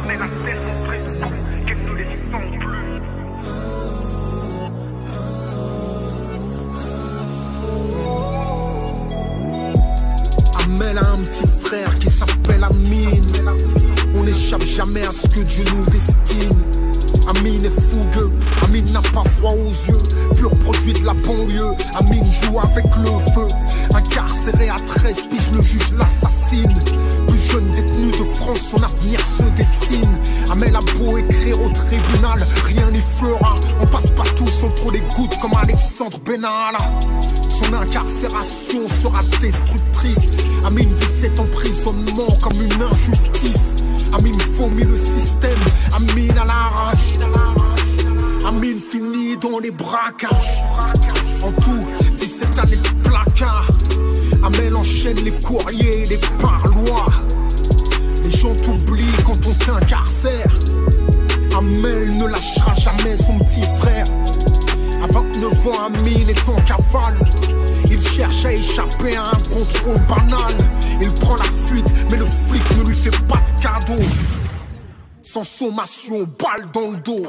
Amel a tellement pris de coups qu'elle ne les sent plus. Amel a un petit frère qui s'appelle Amine. On n'échappe jamais à ce que Dieu nous destine. Amine est fougueux, Amine n'a pas froid aux yeux. Pur produit de la banlieue, Amine joue avec le feu. Incarcéré à 13 piges, le juge l'assassine. Plus jeune détenu de France, son avenir se dessine. Amel a beau écrire au tribunal, rien n'y fera. On passe pas tous entre les gouttes comme Alexandre Benalla. Son incarcération sera destructrice. Amine vit cet emprisonnement comme une injustice. Amine vomit le système, Amine à l'arrache. Amine finit dans les braquages. En tout, 17 années de placard. Amel enchaîne les courriers et les parloirs. Les gens t'oublient quand on t'incarcère. Amel ne lâchera jamais son petit frère. À 29 ans, Amine est en cavale. Il cherche à échapper à un contrôle banal. Il prend la fuite, mais le flic ne lui fait pas de cadeau. Sans sommation, balle dans le dos.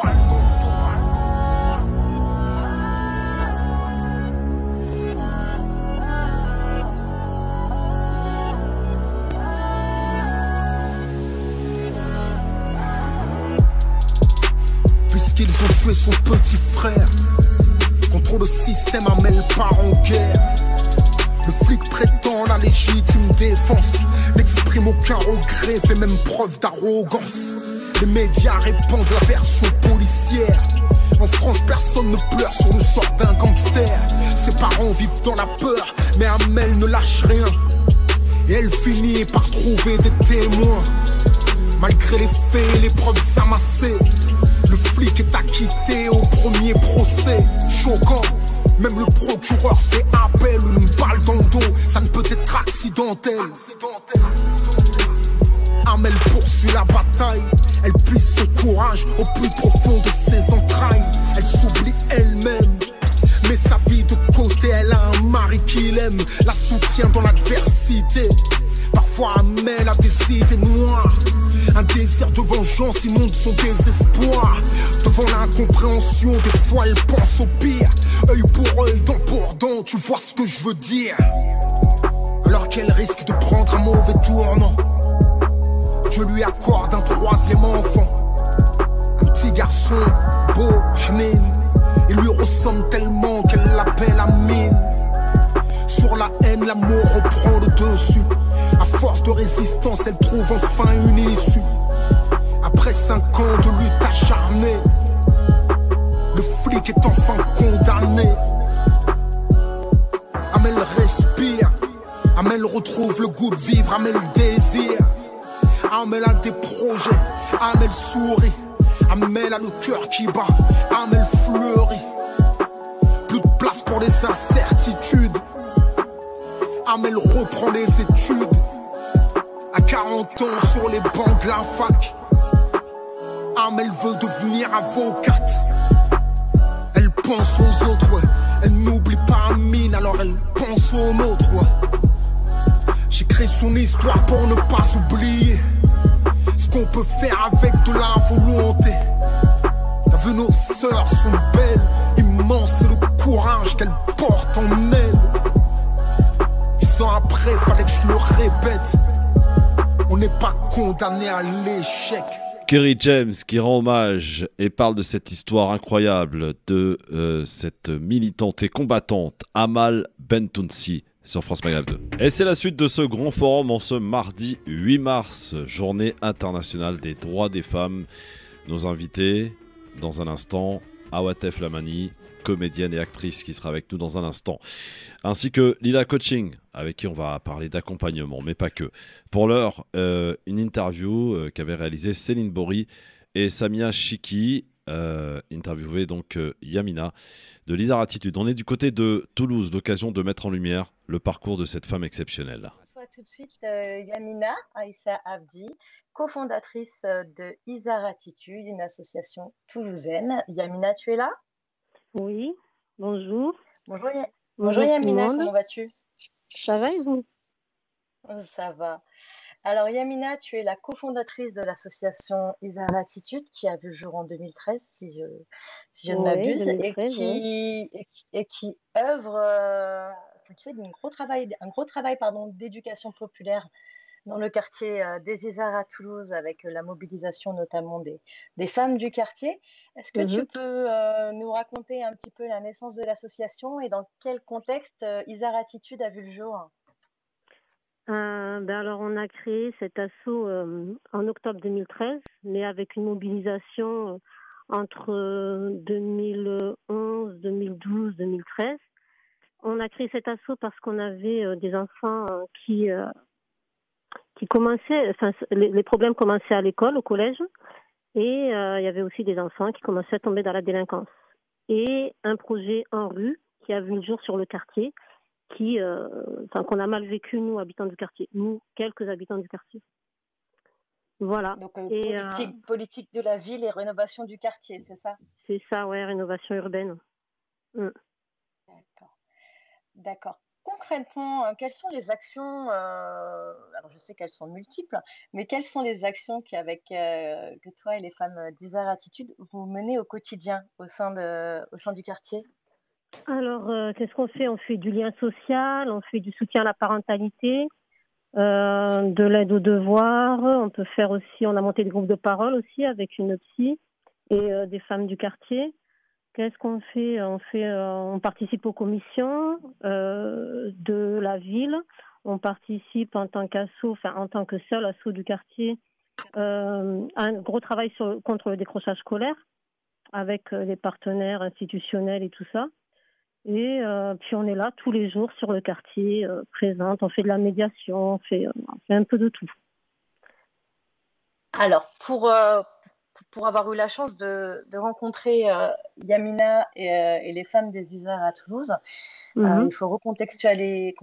Puisqu'ils ont tué son petit frère, contre le système, Amel part en guerre. Le flic prétend la légitime défense, n'exprime aucun regret, fait même preuve d'arrogance. Les médias répandent la version policière. En France, personne ne pleure sur le sort d'un gangster. Ses parents vivent dans la peur, mais Amel ne lâche rien. Et elle finit par trouver des témoins. Malgré les faits et les preuves amassées, le flic est acquitté au premier procès. Choquant, même le procureur fait appel. Une balle dans le dos, ça ne peut être accidentel. Amel poursuit la bataille. Elle puise son courage au plus profond de ses entrailles. Elle s'oublie elle-même, met sa vie de côté. Elle a un mari qui l'aime, la soutient dans l'adversité. Parfois Amel a des idées noires, un désir de vengeance inonde son désespoir. Devant l'incompréhension, des fois elle pense au pire. Œil pour œil, dent pour dent, tu vois ce que je veux dire. Alors qu'elle risque de prendre un mauvais tournant, Dieu lui accorde un troisième enfant. Un petit garçon, beau, Hanin. Il lui ressemble tellement qu'elle l'appelle Amine. Sur la haine, l'amour reprend le dessus. À force de résistance, elle trouve enfin une issue. Après 5 ans de lutte acharnée, le flic est enfin condamné. Amel respire, Amel retrouve le goût de vivre, Amel désire. Amel a des projets, Amel sourit. Amel a le cœur qui bat, Amel fleurit. Plus de place pour les incertitudes, Amel reprend les études. À 40 ans sur les bancs de la fac, Amel veut devenir avocate. Elle pense aux autres, ouais. Elle n'oublie pas Amine, alors elle pense aux nôtres, ouais. J'écris son histoire pour ne pas oublier ce qu'on peut faire avec de la volonté. T'as vu, nos sœurs sont belles, immenses, c'est le courage qu'elles portent en elles. 10 ans après, fallait que je le répète, on n'est pas condamné à l'échec. Kerry James qui rend hommage et parle de cette histoire incroyable de cette militante et combattante Amal Bentounsi sur France Maghreb 2. Et c'est la suite de ce grand forum en ce mardi 8 mars, journée internationale des droits des femmes. Nos invités, dans un instant, Awatef Lamani, comédienne et actrice qui sera avec nous dans un instant, ainsi que Lila Coaching, avec qui on va parler d'accompagnement, mais pas que. Pour l'heure, une interview qu'avaient réalisée Céline Bory et Samia Chiki, interviewée donc Yamina de Lisa Attitude. On est du côté de Toulouse, l'occasion de mettre en lumière le parcours de cette femme exceptionnelle. On reçoit tout de suite Yamina Aïssa Abdi, cofondatrice de Isar Attitude, une association toulousaine. Yamina, tu es là? Oui, bonjour. Bonjour Yamina, comment vas-tu? Ça va et vous? Ça va. Alors, Yamina, tu es la cofondatrice de l'association Isar Attitude qui a vu le jour en 2013, si je ne Oui, m'abuse, 2013, oui. et qui œuvre, enfin, qui fait un gros travail, pardon, d'éducation populaire dans le quartier des Isards à Toulouse, avec la mobilisation notamment des femmes du quartier. Est-ce que tu Mhm. peux nous raconter un petit peu la naissance de l'association et dans quel contexte Isar Attitude a vu le jour? Alors, on a créé cet assaut en octobre 2013, mais avec une mobilisation entre 2011, 2012, 2013. On a créé cet assaut parce qu'on avait des enfants qui commençaient, enfin, les problèmes commençaient à l'école, au collège, et il y avait aussi des enfants qui commençaient à tomber dans la délinquance. Et un projet en rue qui a vu le jour sur le quartier, qu'on a mal vécu, nous, habitants du quartier, nous, quelques habitants du quartier. Voilà. Donc, Et politique de la ville et rénovation du quartier, c'est ça? c'est ça, ouais, rénovation urbaine. Mm. D'accord. Concrètement, quelles sont les actions, alors je sais qu'elles sont multiples, mais quelles sont les actions que toi et les femmes d'Isar Attitude vous menez au quotidien au sein du quartier? Alors, qu'est-ce qu'on fait? On fait du lien social, on fait du soutien à la parentalité, de l'aide aux devoirs. On peut faire aussi, on a monté des groupes de parole aussi avec une psy et des femmes du quartier. Qu'est-ce qu'on fait? On participe aux commissions de la ville. On participe en tant qu'asso, enfin en tant que seul asso du quartier, à un gros travail contre le décrochage scolaire avec les partenaires institutionnels et tout ça. Et puis on est là tous les jours sur le quartier, présente. On fait de la médiation, on fait un peu de tout. Alors, pour avoir eu la chance de rencontrer Yamina et les femmes des Isards à Toulouse, il faut recontextualiser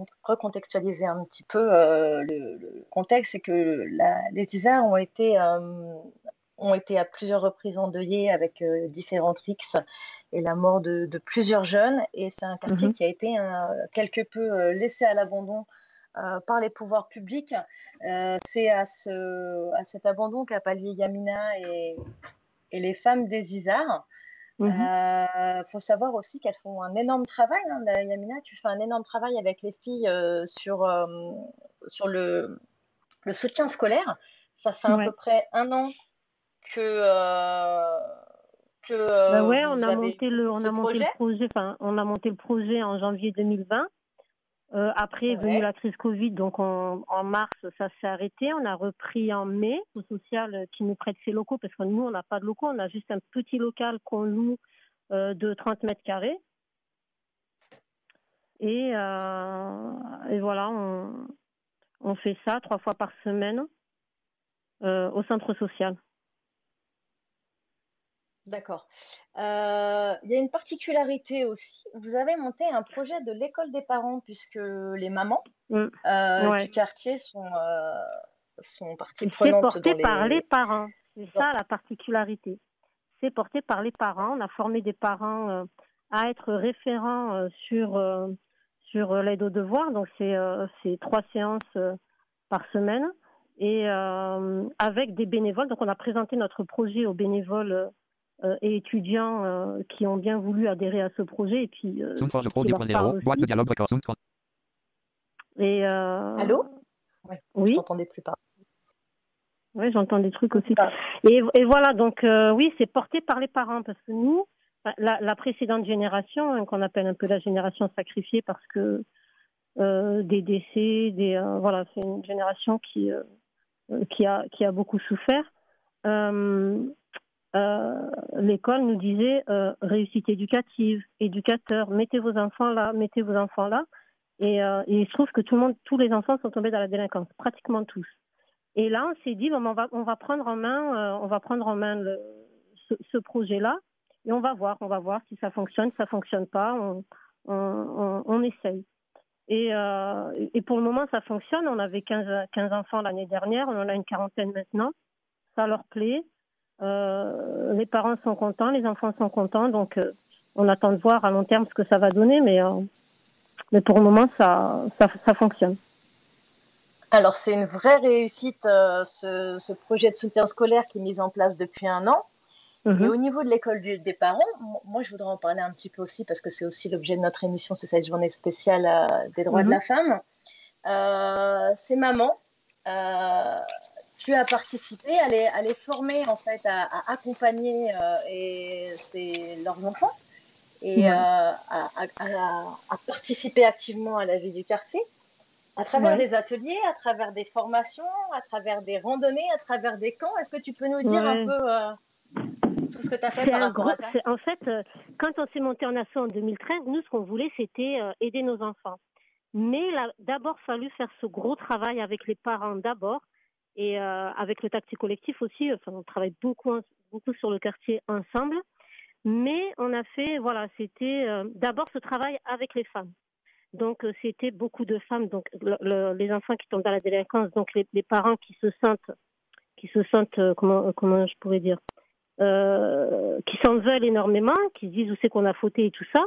un petit peu le contexte. C'est que les Isards ont été à plusieurs reprises endeuillés avec différentes rixes et la mort de plusieurs jeunes. Et c'est un quartier qui a été quelque peu laissé à l'abandon par les pouvoirs publics. C'est à cet abandon qu'a pallié Yamina et les femmes des Isards. Faut savoir aussi qu'elles font un énorme travail. Yamina, tu fais un énorme travail avec les filles sur le soutien scolaire. Ça fait à peu près 1 an que on a monté le projet en janvier 2020. Après est venue la crise Covid, donc en mars, ça s'est arrêté. On a repris en mai au social qui nous prête ses locaux parce que nous, on n'a pas de locaux. On a juste un petit local qu'on loue de 30 mètres carrés. Et voilà, on fait ça 3 fois par semaine au centre social. D'accord. Il y a une particularité aussi. Vous avez monté un projet de l'école des parents puisque les mamans du quartier sont partie prenante. C'est porté par les parents. C'est ça la particularité. C'est porté par les parents. On a formé des parents à être référents sur l'aide aux devoirs. Donc c'est 3 séances par semaine et avec des bénévoles. Donc on a présenté notre projet aux bénévoles et étudiants qui ont bien voulu adhérer à ce projet et puis boîte de dialogue record. Et allô? Oui. Je t'entendais plus pas. Oui, j'entends des trucs aussi. Et voilà, donc oui, c'est porté par les parents parce que nous, la précédente génération, qu'on appelle un peu la génération sacrifiée parce que des décès, voilà, c'est une génération qui a beaucoup souffert. L'école nous disait réussite éducative, éducateur, mettez vos enfants là. Et il se trouve que tous les enfants sont tombés dans la délinquance, pratiquement tous. Et là, on s'est dit, on va prendre en main ce projet-là et on va voir si ça fonctionne, si ça fonctionne pas, on essaye. Et pour le moment, ça fonctionne. On avait 15 enfants l'année dernière, on en a une 40aine maintenant. Ça leur plaît. Les parents sont contents, les enfants sont contents, donc on attend de voir à long terme ce que ça va donner, mais pour le moment ça fonctionne. Alors, c'est une vraie réussite, ce projet de soutien scolaire qui est mis en place depuis 1 an. Et au niveau de l'école des parents, moi, je voudrais en parler un petit peu aussi parce que c'est aussi l'objet de notre émission, c'est cette journée spéciale des droits de la femme. Ces mamans, tu as participé à les former, en fait, à accompagner leurs enfants et à participer activement à la vie du quartier à travers des ateliers, à travers des formations, à travers des randonnées, à travers des camps. Est-ce que tu peux nous dire un peu tout ce que tu as fait par rapport à ça? En fait, quand on s'est monté en asso en 2013, nous, ce qu'on voulait, c'était aider nos enfants. Mais il a d'abord fallu faire ce gros travail avec les parents d'abord et avec le taxi collectif aussi. Enfin, on travaille beaucoup sur le quartier ensemble. Mais on a fait, c'était d'abord ce travail avec les femmes. Donc, c'était beaucoup de femmes, donc les enfants qui tombent dans la délinquance, donc les parents qui se sentent, comment je pourrais dire, qui s'en veulent énormément, qui se disent où c'est qu'on a fauté et tout ça.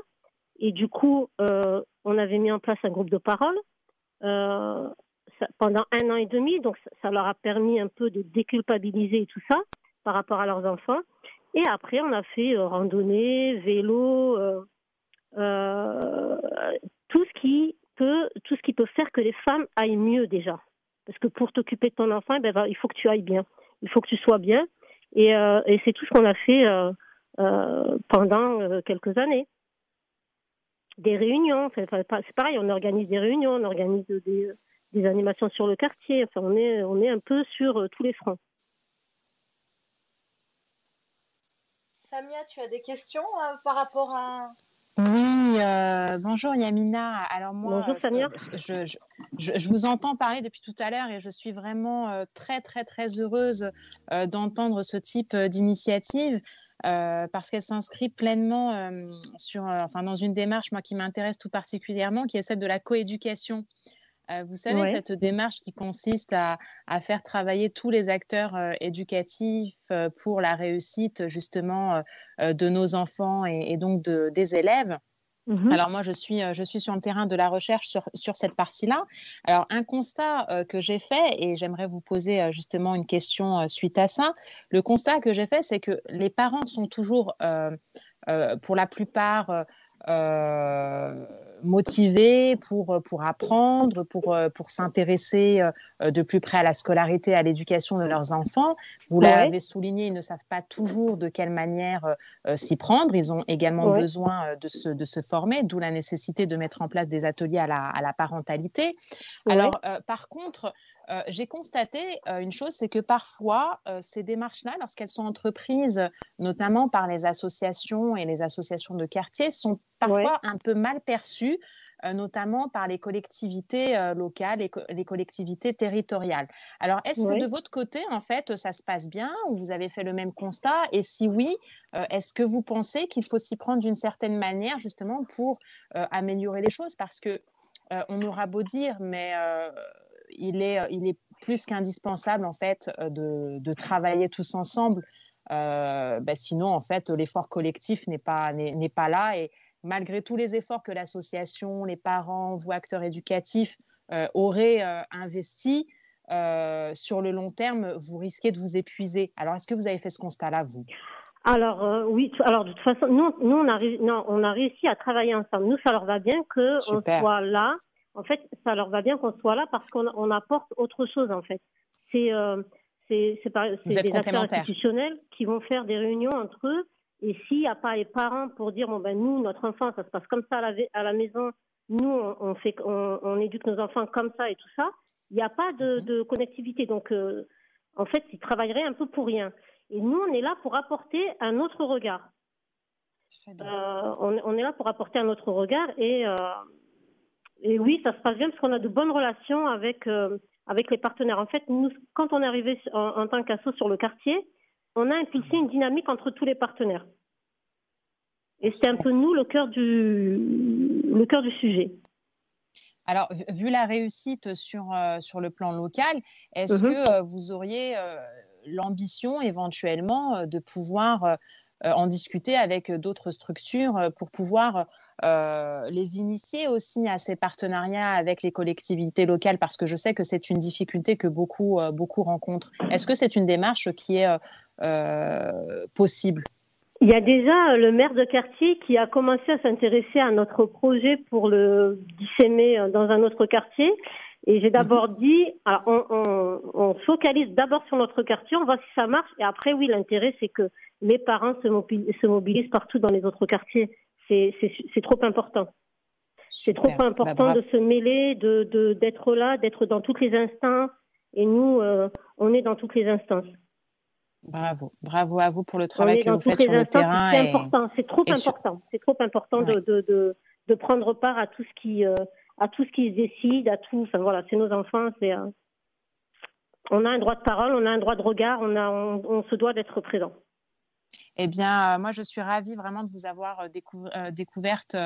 Et du coup, on avait mis en place un groupe de parole pendant 1 an et demi, donc ça leur a permis un peu de déculpabiliser et tout ça par rapport à leurs enfants. Et après, on a fait randonnée, vélo, tout ce qui peut faire que les femmes aillent mieux déjà. Parce que pour t'occuper de ton enfant, il faut que tu ailles bien. Il faut que tu sois bien. Et c'est tout ce qu'on a fait pendant quelques années. Des réunions, c'est pareil, on organise des réunions, on organise des animations sur le quartier. Enfin, on est un peu sur tous les fronts. Samia, tu as des questions par rapport à... Oui, bonjour Yamina. Alors moi, bonjour Samia. Je vous entends parler depuis tout à l'heure et je suis vraiment très très très heureuse d'entendre ce type d'initiative parce qu'elle s'inscrit pleinement dans une démarche moi qui m'intéresse tout particulièrement, qui est celle de la coéducation. Vous savez, cette démarche qui consiste à faire travailler tous les acteurs éducatifs pour la réussite justement de nos enfants et donc des élèves. Alors moi, je suis sur le terrain de la recherche sur cette partie-là. Alors un constat que j'ai fait, et j'aimerais vous poser justement une question suite à ça, le constat que j'ai fait, c'est que les parents sont toujours, pour la plupart, motivés pour apprendre, pour s'intéresser de plus près à la scolarité, à l'éducation de leurs enfants. Vous l'avez souligné, ils ne savent pas toujours de quelle manière s'y prendre. Ils ont également besoin de se former, d'où la nécessité de mettre en place des ateliers à la parentalité. Alors, par contre, j'ai constaté une chose, c'est que parfois, ces démarches-là, lorsqu'elles sont entreprises, notamment par les associations et les associations de quartier, sont parfois un peu mal perçues, notamment par les collectivités locales et les collectivités territoriales. Alors, est-ce que de votre côté, en fait, ça se passe bien ou vous avez fait le même constat? Et si oui, est-ce que vous pensez qu'il faut s'y prendre d'une certaine manière, justement, pour améliorer les choses? Parce que on aura beau dire, mais il est plus qu'indispensable, en fait, de travailler tous ensemble. Sinon, en fait, l'effort collectif n'est pas là. Et malgré tous les efforts que l'association, les parents, vous, acteurs éducatifs, auraient investis, sur le long terme, vous risquez de vous épuiser. Alors, est-ce que vous avez fait ce constat-là, vous? Alors, oui. Alors, de toute façon, nous on a réussi à travailler ensemble. Nous, ça leur va bien qu'on soit là. En fait, ça leur va bien qu'on soit là parce qu'on apporte autre chose, en fait. C'est des acteurs institutionnels qui vont faire des réunions entre eux. Et s'il n'y a pas les parents pour dire, nous, notre enfant, ça se passe comme ça à la maison, nous, on éduque nos enfants comme ça et tout ça, il n'y a pas de connectivité. Donc, en fait, ils travailleraient un peu pour rien. Et nous, on est là pour apporter un autre regard. On est là pour apporter un autre regard et oui, ça se passe bien parce qu'on a de bonnes relations avec les partenaires. En fait, nous, quand on est arrivé en tant qu'asso sur le quartier, on a impulsé une dynamique entre tous les partenaires. Et c'était un peu nous le cœur du sujet. Alors, vu la réussite sur le plan local, est-ce que vous auriez l'ambition éventuellement de pouvoir en discuter avec d'autres structures pour pouvoir les initier aussi à ces partenariats avec les collectivités locales, parce que je sais que c'est une difficulté que beaucoup rencontrent. Est-ce que c'est une démarche qui est possible? Il y a déjà le maire de quartier qui a commencé à s'intéresser à notre projet pour le dissémer dans un autre quartier. Et j'ai d'abord dit, alors on focalise d'abord sur notre quartier, on voit si ça marche. Et après, oui, l'intérêt, c'est que les parents se mobilisent partout dans les autres quartiers. C'est trop important. C'est trop important de se mêler, d'être là, d'être dans toutes les instances. Et nous, on est dans toutes les instances. Bravo à vous pour le travail que vous faites sur le terrain. C'est important, c'est trop important. C'est trop important de prendre part à tout ce qui se décide, à tout. Enfin voilà, c'est nos enfants. On a un droit de parole, on a un droit de regard, on se doit d'être présent. Eh bien, moi, je suis ravie vraiment de vous avoir découverte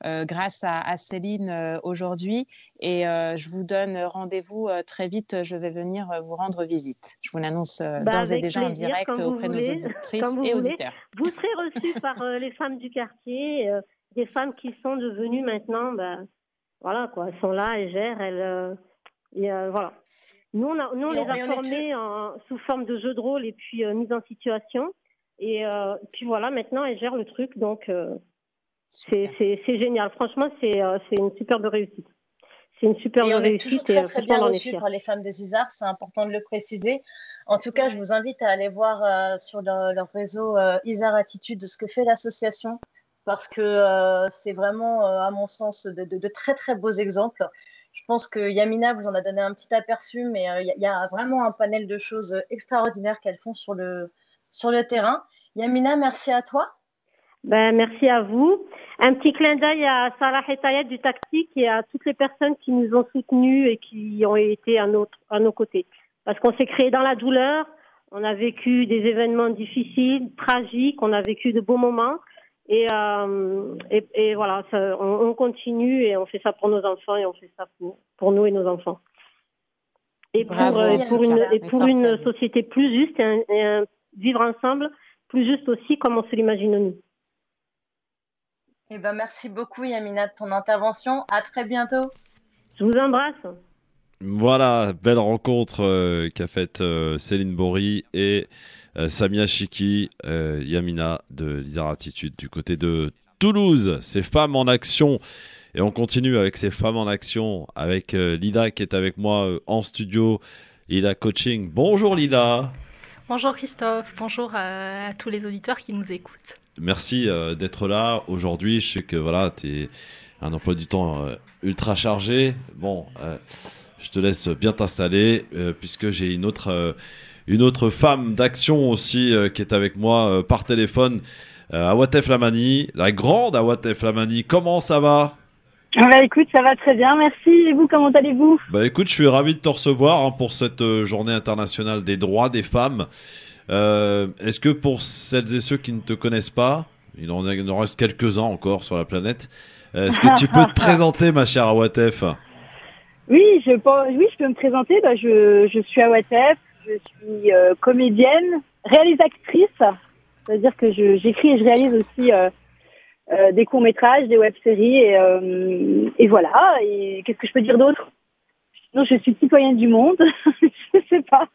grâce à Céline aujourd'hui. Et je vous donne rendez-vous très vite. Je vais venir vous rendre visite. Je vous l'annonce d'ores et déjà en direct auprès de nos auditrices et auditeurs. Vous serez reçus par les femmes du quartier, des femmes qui sont devenues maintenant, voilà quoi, elles sont là, elles gèrent, voilà. Nous, on les a formées sous forme de jeu de rôle et puis mise en situation. Et puis voilà, maintenant elles gèrent le truc, donc c'est génial. Franchement, c'est une superbe réussite. C'est une superbe réussite. On est toujours très, très bien reçus par les femmes des Isards, c'est important de le préciser. En tout cas, je vous invite à aller voir sur leur réseau Isard Attitude ce que fait l'association, parce que c'est vraiment, à mon sens, de très, très beaux exemples. Je pense que Yamina vous en a donné un petit aperçu, mais il y a vraiment un panel de choses extraordinaires qu'elles font sur le terrain. Yamina, merci à toi. Merci à vous. Un petit clin d'œil à Salah et Tayed du Tactique et à toutes les personnes qui nous ont soutenus et qui ont été à nos côtés. Parce qu'on s'est créé dans la douleur, on a vécu des événements difficiles, tragiques, on a vécu de beaux moments. Et voilà, on continue et on fait ça pour nos enfants et on fait ça pour nous et nos enfants. Et pour une société plus juste et un vivre ensemble plus juste aussi comme on se l'imagine nous. Merci beaucoup Yamina de ton intervention. À très bientôt. Je vous embrasse. Voilà, belle rencontre qu'a faite Céline Bory et Samia Chiki, Yamina de l'Isard Attitude du côté de Toulouse. Ces femmes en action. Et on continue avec ces femmes en action avec Lida qui est avec moi en studio. Lida Coaching. Bonjour Lida. Bonjour Christophe, bonjour à tous les auditeurs qui nous écoutent. Merci d'être là aujourd'hui. Je sais que voilà, tu es un emploi du temps ultra chargé. Bon, je te laisse bien t'installer puisque j'ai une autre femme d'action aussi qui est avec moi par téléphone, Awatef Lamani, la grande Awatef Lamani. Comment ça va ? Écoute, ça va très bien, merci. Et vous, comment allez-vous ? Écoute, je suis ravi de te recevoir pour cette journée internationale des droits des femmes. Est-ce que pour celles et ceux qui ne te connaissent pas, il en reste quelques-uns encore sur la planète, est-ce que tu peux te présenter, ma chère Awatef ? Oui, je peux me présenter. Je suis Awatef, je suis comédienne, réalisatrice. C'est-à-dire que j'écris et je réalise aussi des courts-métrages, des web-séries et voilà. Et qu'est-ce que je peux dire d'autre ? Non, je suis citoyenne du monde. Je sais pas.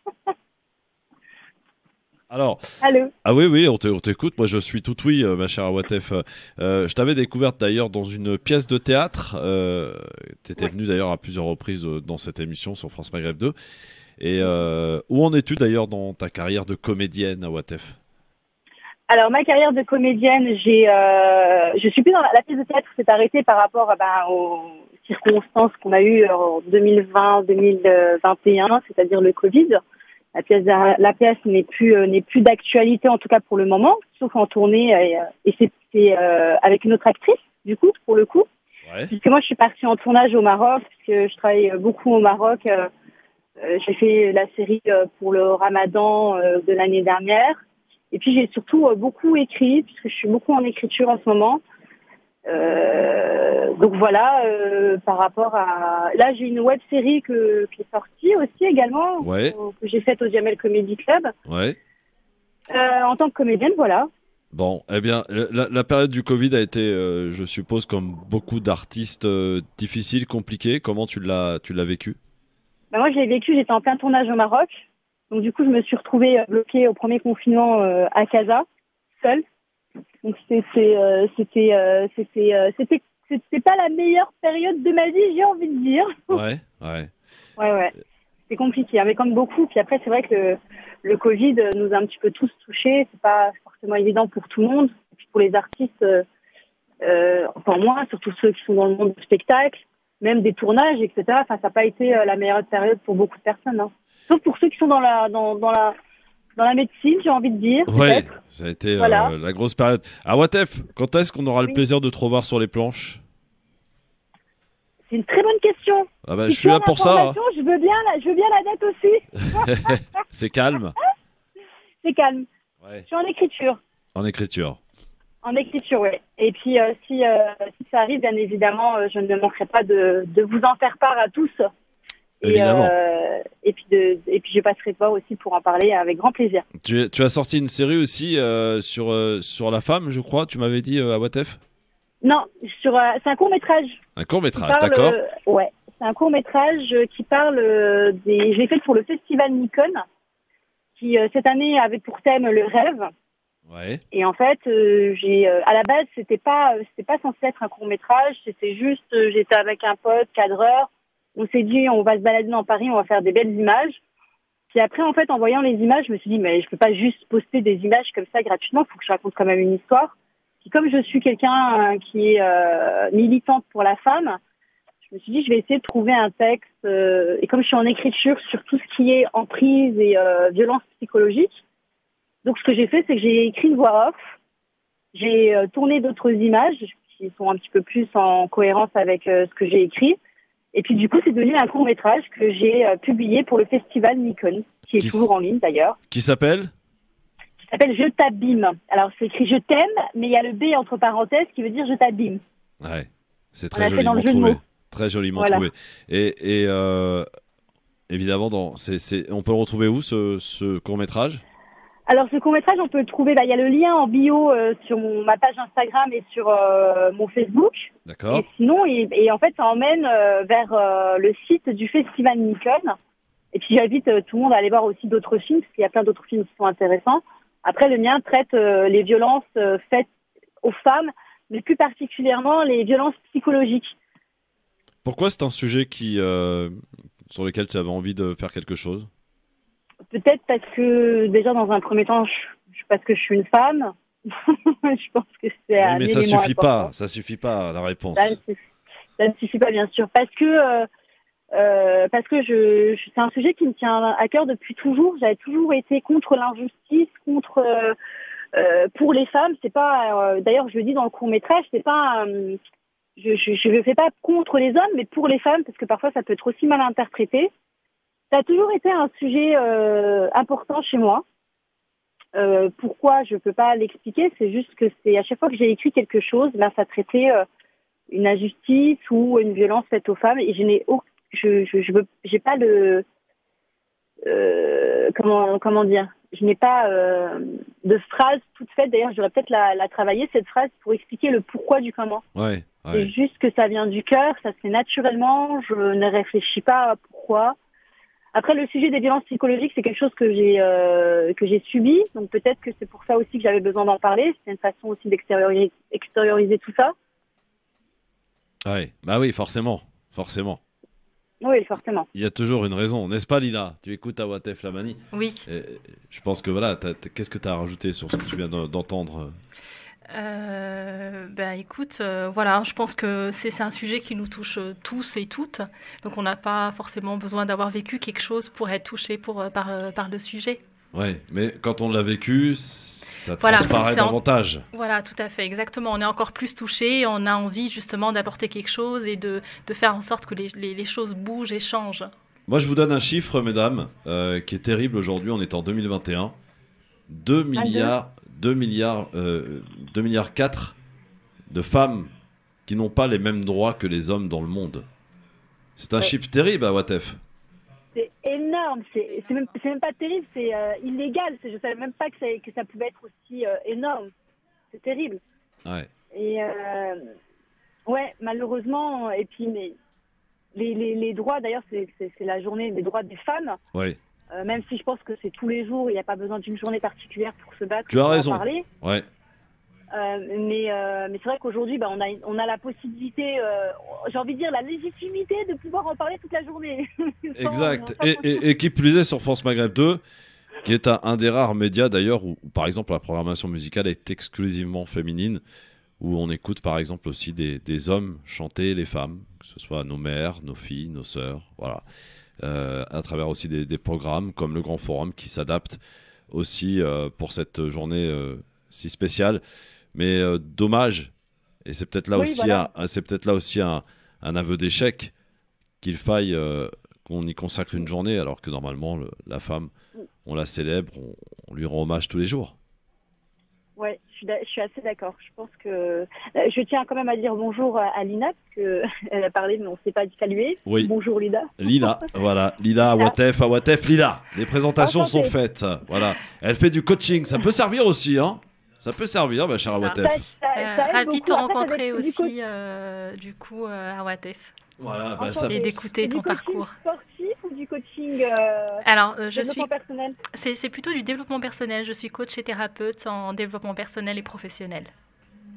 Alors, allô. Ah oui, on t'écoute. Moi, je suis tout oui, ma chère Awatef. Je t'avais découverte d'ailleurs dans une pièce de théâtre. Tu étais venue d'ailleurs à plusieurs reprises dans cette émission sur France Maghreb 2. Et où en es-tu d'ailleurs dans ta carrière de comédienne, Awatef ? Alors, ma carrière de comédienne, je suis plus dans la pièce de théâtre, s'est arrêtée par rapport aux circonstances qu'on a eues en 2020-2021, c'est-à-dire le Covid. La pièce n'est plus d'actualité, en tout cas pour le moment, sauf en tournée, et c'est avec une autre actrice, du coup, pour le coup. Ouais. Puisque moi, je suis partie en tournage au Maroc, puisque je travaille beaucoup au Maroc. J'ai fait la série pour le Ramadan de l'année dernière. Et puis, j'ai surtout beaucoup écrit, puisque je suis beaucoup en écriture en ce moment. Donc voilà, par rapport à... Là, j'ai une web-série qui est sortie aussi également, ouais. Que j'ai faite au Jamel Comedy Club. Ouais. En tant que comédienne, voilà. Bon, eh bien, la période du Covid a été, je suppose, comme beaucoup d'artistes, difficile, compliquée. Comment tu l'as vécu? Bah, moi, je l'ai vécu, j'étais en plein tournage au Maroc. Donc, du coup, je me suis retrouvée bloquée au premier confinement à Casa, seule. Donc, c'était pas la meilleure période de ma vie, j'ai envie de dire. Ouais. Ouais. C'est compliqué, hein, mais comme beaucoup. Puis après, c'est vrai que le Covid nous a un petit peu tous touchés. C'est pas forcément évident pour tout le monde. Et puis pour les artistes, enfin moi, surtout ceux qui sont dans le monde du spectacle, même des tournages, etc. Enfin, ça n'a pas été la meilleure période pour beaucoup de personnes. Hein. Sauf pour ceux qui sont dans la médecine, j'ai envie de dire. Ouais, ça a été voilà. la grosse période. Ah, Watef, quand est-ce qu'on aura le plaisir de te revoir sur les planches? C'est une très bonne question. Ah bah, si je suis là pour ça. Je veux bien la date aussi. C'est calme. C'est calme. Ouais. Je suis en écriture. En écriture. En écriture, oui. Et puis, si ça arrive, bien évidemment, je ne manquerai pas de vous en faire part à tous. Évidemment. Et puis, je passerai te voir aussi pour en parler avec grand plaisir. Tu as sorti une série aussi sur la femme, je crois, tu m'avais dit à Watef? Non, c'est un court-métrage. Un court-métrage, d'accord. Ouais, c'est un court-métrage qui parle je l'ai fait pour le festival Nikon, qui cette année avait pour thème le rêve. Ouais. Et en fait, à la base, c'était pas censé être un court-métrage, c'était juste, j'étais avec un pote, cadreur, on s'est dit, on va se balader dans Paris, on va faire des belles images. Puis après, en fait, en voyant les images, je me suis dit, mais je peux pas juste poster des images comme ça gratuitement, il faut que je raconte quand même une histoire. Puis comme je suis quelqu'un qui est militante pour la femme, je me suis dit, je vais essayer de trouver un texte. Et comme je suis en écriture sur tout ce qui est emprise et violence psychologique, donc ce que j'ai fait, c'est que j'ai écrit une voix off. J'ai tourné d'autres images qui sont un petit peu plus en cohérence avec ce que j'ai écrit. Et puis du coup, c'est devenu un court-métrage que j'ai publié pour le festival Nikon, qui est toujours en ligne d'ailleurs. Qui s'appelle Je t'abîme. Alors, c'est écrit je t'aime, mais il y a le B entre parenthèses qui veut dire je t'abîme. Ouais, c'est très joliment trouvé. Très joliment trouvé. Et évidemment, on peut le retrouver où, ce court-métrage? Alors, ce court-métrage, on peut le trouver, il y a le lien en bio sur ma page Instagram et sur mon Facebook. D'accord. Et sinon, et en fait, ça emmène vers le site du festival Nikon. Et puis, j'invite tout le monde à aller voir aussi d'autres films, parce qu'il y a plein d'autres films qui sont intéressants. Après, le mien traite les violences faites aux femmes, mais plus particulièrement les violences psychologiques. Pourquoi c'est un sujet sur lequel tu avais envie de faire quelque chose? Peut-être parce que, déjà, dans un premier temps, parce que je suis une femme. Je pense que c'est un mais ça élément suffit important. pas, ça suffit pas, la réponse. Ça ne suffit pas, bien sûr. Parce que c'est un sujet qui me tient à cœur depuis toujours. J'avais toujours été contre l'injustice, pour les femmes. C'est pas, d'ailleurs, je le dis dans le court-métrage, c'est pas, je le fais pas contre les hommes, mais pour les femmes, parce que parfois ça peut être aussi mal interprété. Ça a toujours été un sujet important chez moi. Pourquoi je peux pas l'expliquer, c'est juste que c'est à chaque fois que j'ai écrit quelque chose, là ça traitait une injustice ou une violence faite aux femmes, et j'ai pas de comment dire, je n'ai pas de phrase toute faite. D'ailleurs, j'aurais peut-être la travailler, cette phrase, pour expliquer le pourquoi du comment. Ouais. C'est juste que ça vient du cœur, ça se fait naturellement, je ne réfléchis pas à pourquoi. Après, le sujet des violences psychologiques, c'est quelque chose que j'ai subi, donc peut-être que c'est pour ça aussi que j'avais besoin d'en parler. C'est une façon aussi d'extérioriser tout ça. Ouais. Bah oui, forcément. Oui, forcément. Il y a toujours une raison, n'est-ce pas, Lila? Tu écoutes à Watef Lamani? Oui. Je pense que voilà, qu'est-ce que tu as rajouté sur ce que tu viens d'entendre? Écoute, voilà, je pense que c'est un sujet qui nous touche tous et toutes, donc on n'a pas forcément besoin d'avoir vécu quelque chose pour être touché par le sujet. Ouais, mais quand on l'a vécu, ça transparaît davantage. Voilà, tout à fait, exactement. On est encore plus touché, on a envie justement d'apporter quelque chose et de faire en sorte que les choses bougent et changent. Moi, je vous donne un chiffre, mesdames, qui est terrible aujourd'hui. On est en 2021. 2 milliards 4 de femmes qui n'ont pas les mêmes droits que les hommes dans le monde. C'est un chiffre terrible à Watef. C'est énorme, c'est même pas terrible, c'est illégal. Je savais même pas que ça pouvait être aussi énorme. C'est terrible. Ouais. Et ouais, malheureusement, et puis mais les droits, d'ailleurs, c'est la journée des droits des femmes. Ouais. Même si je pense que c'est tous les jours, il n'y a pas besoin d'une journée particulière pour se battre. Tu as pour en raison. parler. Ouais. Mais c'est vrai qu'aujourd'hui, on a la possibilité, j'ai envie de dire la légitimité de pouvoir en parler toute la journée. Exact. Et qui plus est sur France Maghreb 2, qui est un des rares médias d'ailleurs où, par exemple, la programmation musicale est exclusivement féminine, où on écoute par exemple aussi des hommes chanter les femmes, que ce soit nos mères, nos filles, nos sœurs, voilà. À travers aussi des programmes comme le Grand Forum qui s'adaptent aussi pour cette journée si spéciale. Mais dommage, et c'est peut-être là, aussi un aveu d'échec qu'il faille qu'on y consacre une journée, alors que normalement la femme, on la célèbre, on lui rend hommage tous les jours. Ouais, je suis assez d'accord. Je pense que je tiens quand même à dire bonjour à Lina, parce qu'elle a parlé, mais on ne s'est pas salué. Oui. Bonjour Lina. Lila, voilà, Lila, Awatef, Lila. Les présentations sont faites. Voilà. Elle fait du coaching, ça peut servir aussi, hein. Ça peut servir, ma chère Awatef. Ravi de te rencontrer aussi, du coup, Awatef. Voilà, et d'écouter ton parcours. Sportif ou du coaching Alors, personnel. C'est plutôt du développement personnel. Je suis coach et thérapeute en développement personnel et professionnel.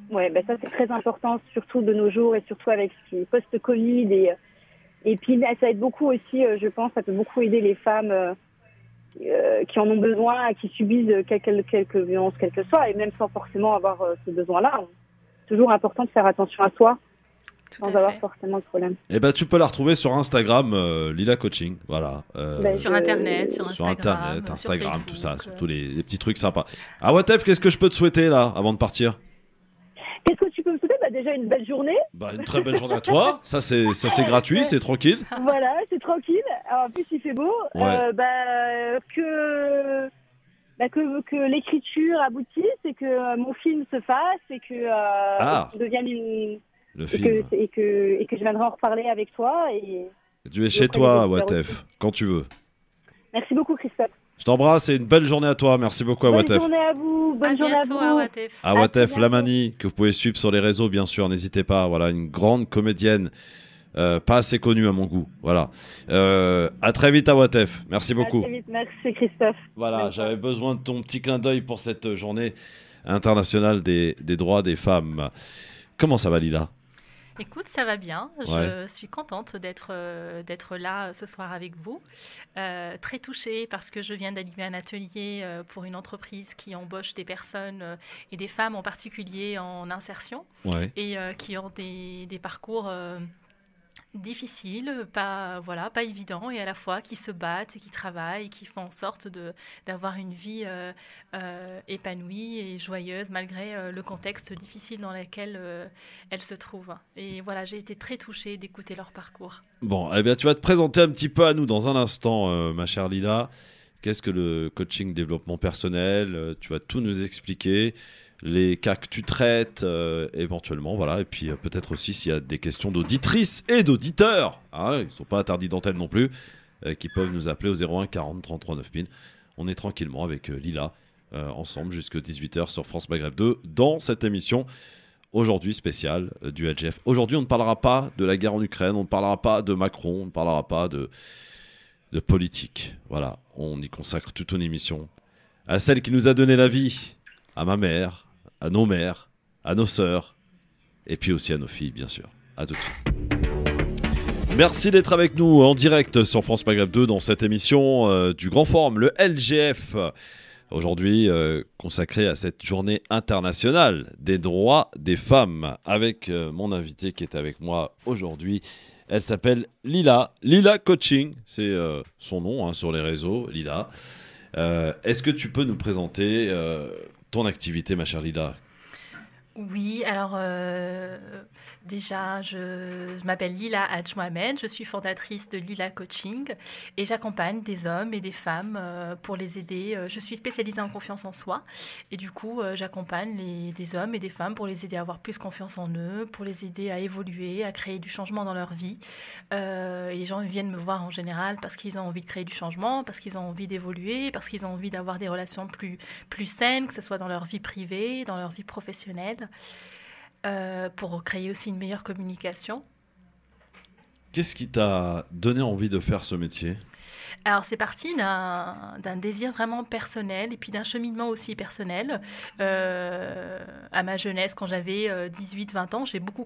Ouais, ça c'est très important, surtout de nos jours et surtout avec ce qui est post-Covid et puis ça aide beaucoup aussi, je pense, ça peut beaucoup aider les femmes qui en ont besoin, qui subissent quelques violences, quelles que soient, et même sans forcément avoir ce besoin-là. C'est toujours important de faire attention à soi. Sans avoir forcément de problème. Et tu peux la retrouver sur Instagram, Lila Coaching, voilà. Sur Internet, sur Instagram, sur Facebook, tout ça, sur tous les petits trucs sympas. Awatef, qu'est-ce que je peux te souhaiter là, avant de partir? Qu'est-ce que tu peux me souhaiter? Déjà une belle journée. Une très belle journée à toi. Ça c'est gratuit, c'est tranquille. Voilà, c'est tranquille. Alors, en plus il fait beau. Ouais. Que l'écriture aboutisse et que mon film se fasse et que devienne une... Le film. Et que je viendrai en reparler avec toi. Tu es chez toi, Awatef, quand tu veux. Merci beaucoup, Christophe. Je t'embrasse et une belle journée à toi. Merci beaucoup, Awatef. Bonne journée à vous. Bonne journée à vous. Awatef. Awatef Lamani, que vous pouvez suivre sur les réseaux, bien sûr. N'hésitez pas. Voilà, une grande comédienne, pas assez connue à mon goût. Voilà. À très vite, Awatef. Merci beaucoup. À très vite. Merci, Christophe. Voilà, j'avais besoin de ton petit clin d'œil pour cette journée internationale des droits des femmes. Comment ça va, Lila? Écoute, ça va bien. Je suis contente d'être là ce soir avec vous. Très touchée parce que je viens d'animer un atelier pour une entreprise qui embauche des personnes et des femmes en particulier en insertion et qui ont des parcours difficiles, pas évidents, et à la fois qui se battent, qui travaillent, qui font en sorte d'avoir une vie épanouie et joyeuse malgré le contexte difficile dans lequel elles se trouvent. Et voilà, j'ai été très touchée d'écouter leur parcours. Bon, eh bien, tu vas te présenter un petit peu à nous dans un instant, ma chère Lila. Qu'est-ce que le coaching développement personnel? Tu vas tout nous expliquer. Les cas que tu traites éventuellement, voilà, et puis peut-être aussi s'il y a des questions d'auditrices et d'auditeurs, hein, ils ne sont pas interdits d'antenne non plus, qui peuvent nous appeler au 01 40 33 9000. On est tranquillement avec Lila, ensemble jusqu'à 18h sur France Maghreb 2, dans cette émission aujourd'hui spéciale du LGF. Aujourd'hui, on ne parlera pas de la guerre en Ukraine, on ne parlera pas de Macron, on ne parlera pas de politique. Voilà, on y consacre toute une émission à celle qui nous a donné la vie, à ma mère, à nos mères, à nos sœurs, et puis aussi à nos filles, bien sûr. À tout de suite. Merci d'être avec nous en direct sur France Maghreb 2 dans cette émission du Grand Forum, le LGF. Aujourd'hui, consacrée à cette journée internationale des droits des femmes, avec mon invitée qui est avec moi aujourd'hui. Elle s'appelle Lila. Lila Coaching, c'est son nom sur les réseaux, Lila. Est-ce que tu peux nous présenter ton activité, ma chère Lila? Oui, alors Déjà, je m'appelle Lila Hadj Mohamed, je suis fondatrice de Lila Coaching et j'accompagne des hommes et des femmes pour les aider. Je suis spécialisée en confiance en soi et du coup, j'accompagne des hommes et des femmes pour les aider à avoir plus confiance en eux, pour les aider à évoluer, à créer du changement dans leur vie. Et les gens viennent me voir en général parce qu'ils ont envie de créer du changement, parce qu'ils ont envie d'évoluer, parce qu'ils ont envie d'avoir des relations plus saines, que ce soit dans leur vie privée, dans leur vie professionnelle. Pour créer aussi une meilleure communication. Qu'est-ce qui t'a donné envie de faire ce métier ? Alors, c'est parti d'un désir vraiment personnel et puis d'un cheminement aussi personnel. À ma jeunesse, quand j'avais 18-20 ans, j'ai beaucoup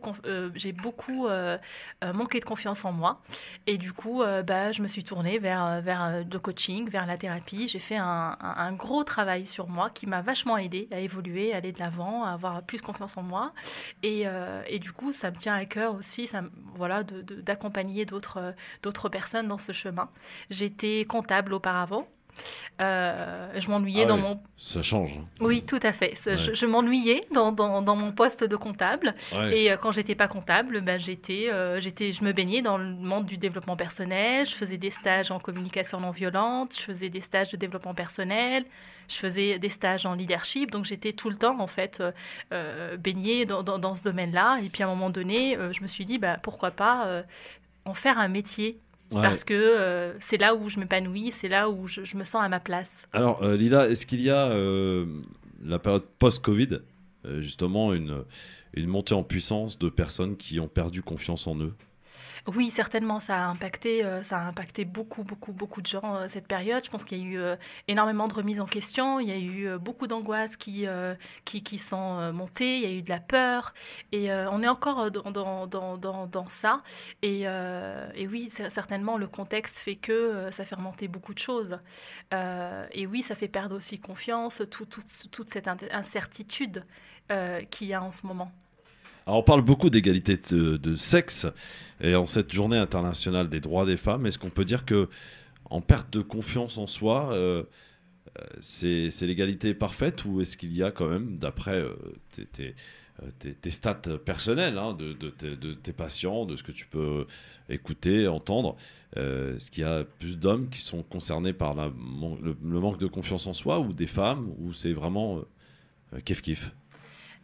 manqué de confiance en moi. Et du coup, je me suis tournée vers le coaching, vers la thérapie. J'ai fait un gros travail sur moi qui m'a vachement aidée à évoluer, à aller de l'avant, à avoir plus confiance en moi. Et du coup, ça me tient à cœur aussi d'accompagner d'autres personnes dans ce chemin. J'étais comptable auparavant. Je m'ennuyais dans mon... Ça change. Oui, tout à fait. Ouais. Je m'ennuyais dans mon poste de comptable. Ouais. Et quand j'étais pas comptable, je me baignais dans le monde du développement personnel. Je faisais des stages en communication non violente. Je faisais des stages de développement personnel. Je faisais des stages en leadership. Donc, j'étais tout le temps, en fait, baignée dans ce domaine-là. Et puis, à un moment donné, je me suis dit, pourquoi pas en faire un métier. Ouais. Parce que c'est là où je m'épanouis, c'est là où je me sens à ma place. Alors, Lila, est-ce qu'il y a la période post-Covid, justement, une montée en puissance de personnes qui ont perdu confiance en eux ? Oui, certainement, ça a impacté beaucoup de gens cette période. Je pense qu'il y a eu énormément de remises en question, il y a eu beaucoup d'angoisses qui sont montées, il y a eu de la peur, et on est encore dans ça. Et oui, certainement, le contexte fait que ça fait remonter beaucoup de choses. Et oui, ça fait perdre aussi confiance, toute cette incertitude qu'il y a en ce moment. Alors, on parle beaucoup d'égalité de sexe, et en cette journée internationale des droits des femmes, est-ce qu'on peut dire que en perte de confiance en soi, c'est l'égalité parfaite, ou est-ce qu'il y a quand même, d'après tes stats personnelles, hein, de tes patients, de ce que tu peux écouter, entendre, est-ce qu'il y a plus d'hommes qui sont concernés par le manque de confiance en soi, ou des femmes, ou c'est vraiment kiff-kiff ?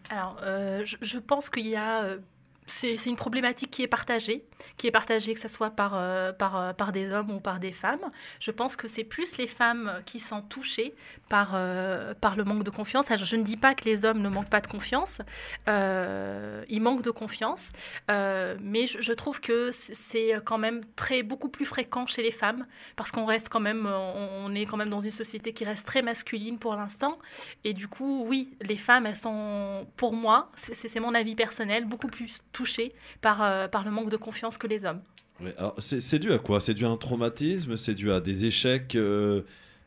Alors, je pense qu'il y a... c'est une problématique qui est partagée, que ce soit par des hommes ou par des femmes. Je pense que c'est plus les femmes qui sont touchées par le manque de confiance. Alors, je ne dis pas que les hommes ne manquent pas de confiance, ils manquent de confiance, mais je trouve que c'est quand même beaucoup plus fréquent chez les femmes, parce qu'on reste quand même, on est quand même dans une société qui reste très masculine pour l'instant, et du coup, oui, les femmes, elles sont, pour moi, c'est mon avis personnel, beaucoup plus touchés par le manque de confiance que les hommes. Oui, alors c'est dû à quoi ? C'est dû à un traumatisme ? C'est dû à des échecs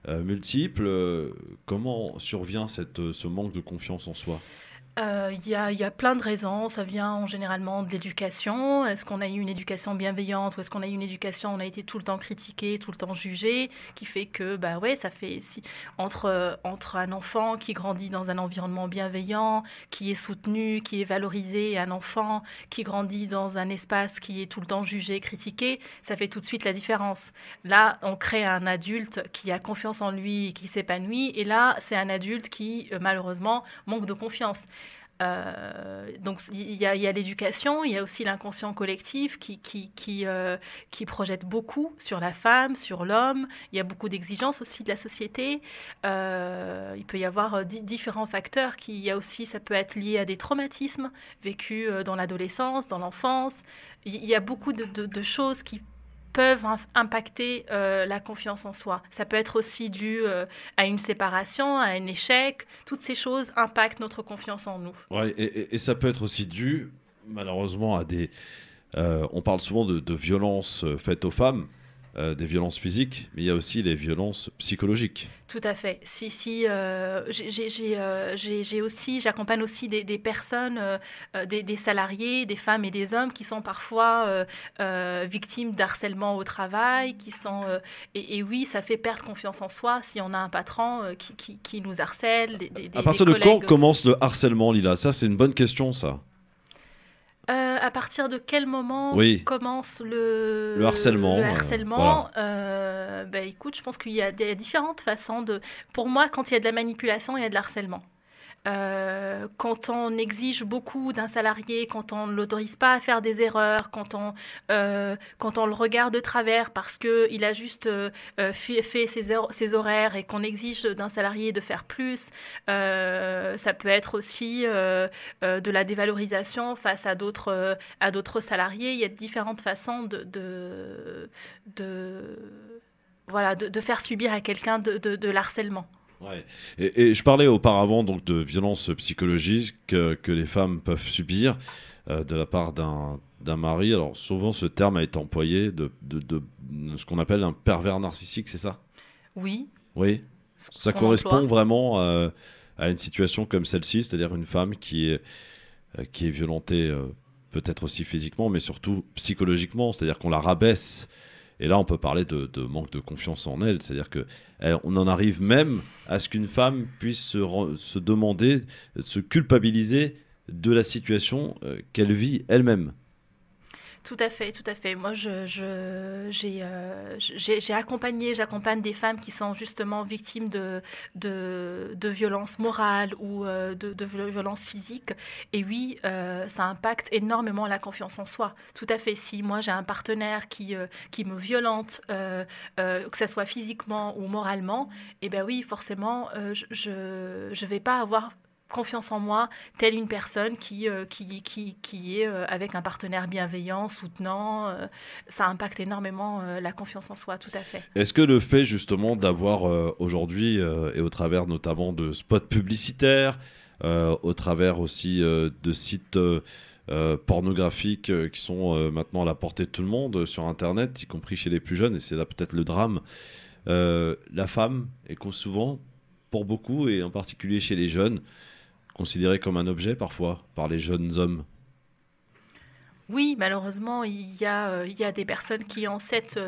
multiples ? Comment survient ce manque de confiance en soi ? Il y a plein de raisons. Ça vient généralement de l'éducation. Est-ce qu'on a eu une éducation bienveillante, ou est-ce qu'on a eu une éducation où on a été tout le temps critiqué, tout le temps jugé, qui fait que, ça fait entre un enfant qui grandit dans un environnement bienveillant, qui est soutenu, qui est valorisé, et un enfant qui grandit dans un espace qui est tout le temps jugé, critiqué, ça fait tout de suite la différence. Là, on crée un adulte qui a confiance en lui, qui s'épanouit, et là, c'est un adulte qui, malheureusement, manque de confiance. Donc il y a l'éducation, il y a aussi l'inconscient collectif qui projette beaucoup sur la femme, sur l'homme. Il y a beaucoup d'exigences aussi de la société. Il peut y avoir différents facteurs ça peut être lié à des traumatismes vécus dans l'adolescence, dans l'enfance. Il y a beaucoup de choses qui peuvent impacter la confiance en soi. Ça peut être aussi dû à une séparation, à un échec. Toutes ces choses impactent notre confiance en nous. Ouais, et ça peut être aussi dû, malheureusement, à des... on parle souvent de violences faites aux femmes, des violences physiques, mais il y a aussi les violences psychologiques. Tout à fait. J'accompagne aussi des personnes, des salariés, des femmes et des hommes qui sont parfois victimes d'harcèlement au travail, et oui, ça fait perdre confiance en soi si on a un patron qui nous harcèle. À partir de quand commence le harcèlement, Lila ? Ça, c'est une bonne question, ça. À partir de quel moment commence le harcèlement, bah, écoute, je pense qu'il y a différentes façons de... Pour moi, quand il y a de la manipulation, il y a de l'harcèlement. Quand on exige beaucoup d'un salarié, quand on ne l'autorise pas à faire des erreurs, quand on le regarde de travers parce qu'il a juste fait ses horaires et qu'on exige d'un salarié de faire plus, ça peut être aussi de la dévalorisation face à d'autres salariés. Il y a différentes façons de faire subir à quelqu'un de l'harcèlement. Ouais. Et je parlais auparavant donc de violences psychologiques que les femmes peuvent subir de la part d'un mari. Alors souvent ce terme a été employé de ce qu'on appelle un pervers narcissique, c'est ça? Oui. Oui. Ça correspond vraiment à une situation comme celle-ci, c'est-à-dire une femme qui est violentée peut-être aussi physiquement, mais surtout psychologiquement, c'est-à-dire qu'on la rabaisse. Et là, on peut parler de manque de confiance en elle. C'est-à-dire qu'on en arrive même à ce qu'une femme puisse se demander, se culpabiliser de la situation qu'elle vit elle-même. Tout à fait, tout à fait. Moi, j'accompagne des femmes qui sont justement victimes de violences morales ou de violences physiques. Et oui, ça impacte énormément la confiance en soi. Tout à fait. Si moi, j'ai un partenaire qui me violente, que ce soit physiquement ou moralement, eh bien oui, forcément, je vais pas avoir confiance en moi, telle une personne qui est avec un partenaire bienveillant, soutenant. Ça impacte énormément la confiance en soi, tout à fait. Est-ce que le fait justement d'avoir aujourd'hui, et au travers notamment de spots publicitaires, au travers aussi de sites pornographiques qui sont maintenant à la portée de tout le monde sur Internet, y compris chez les plus jeunes, et c'est là peut-être le drame, la femme est souvent, pour beaucoup, et en particulier chez les jeunes, considéré comme un objet parfois par les jeunes hommes. Oui, malheureusement, il y a des personnes qui ont cette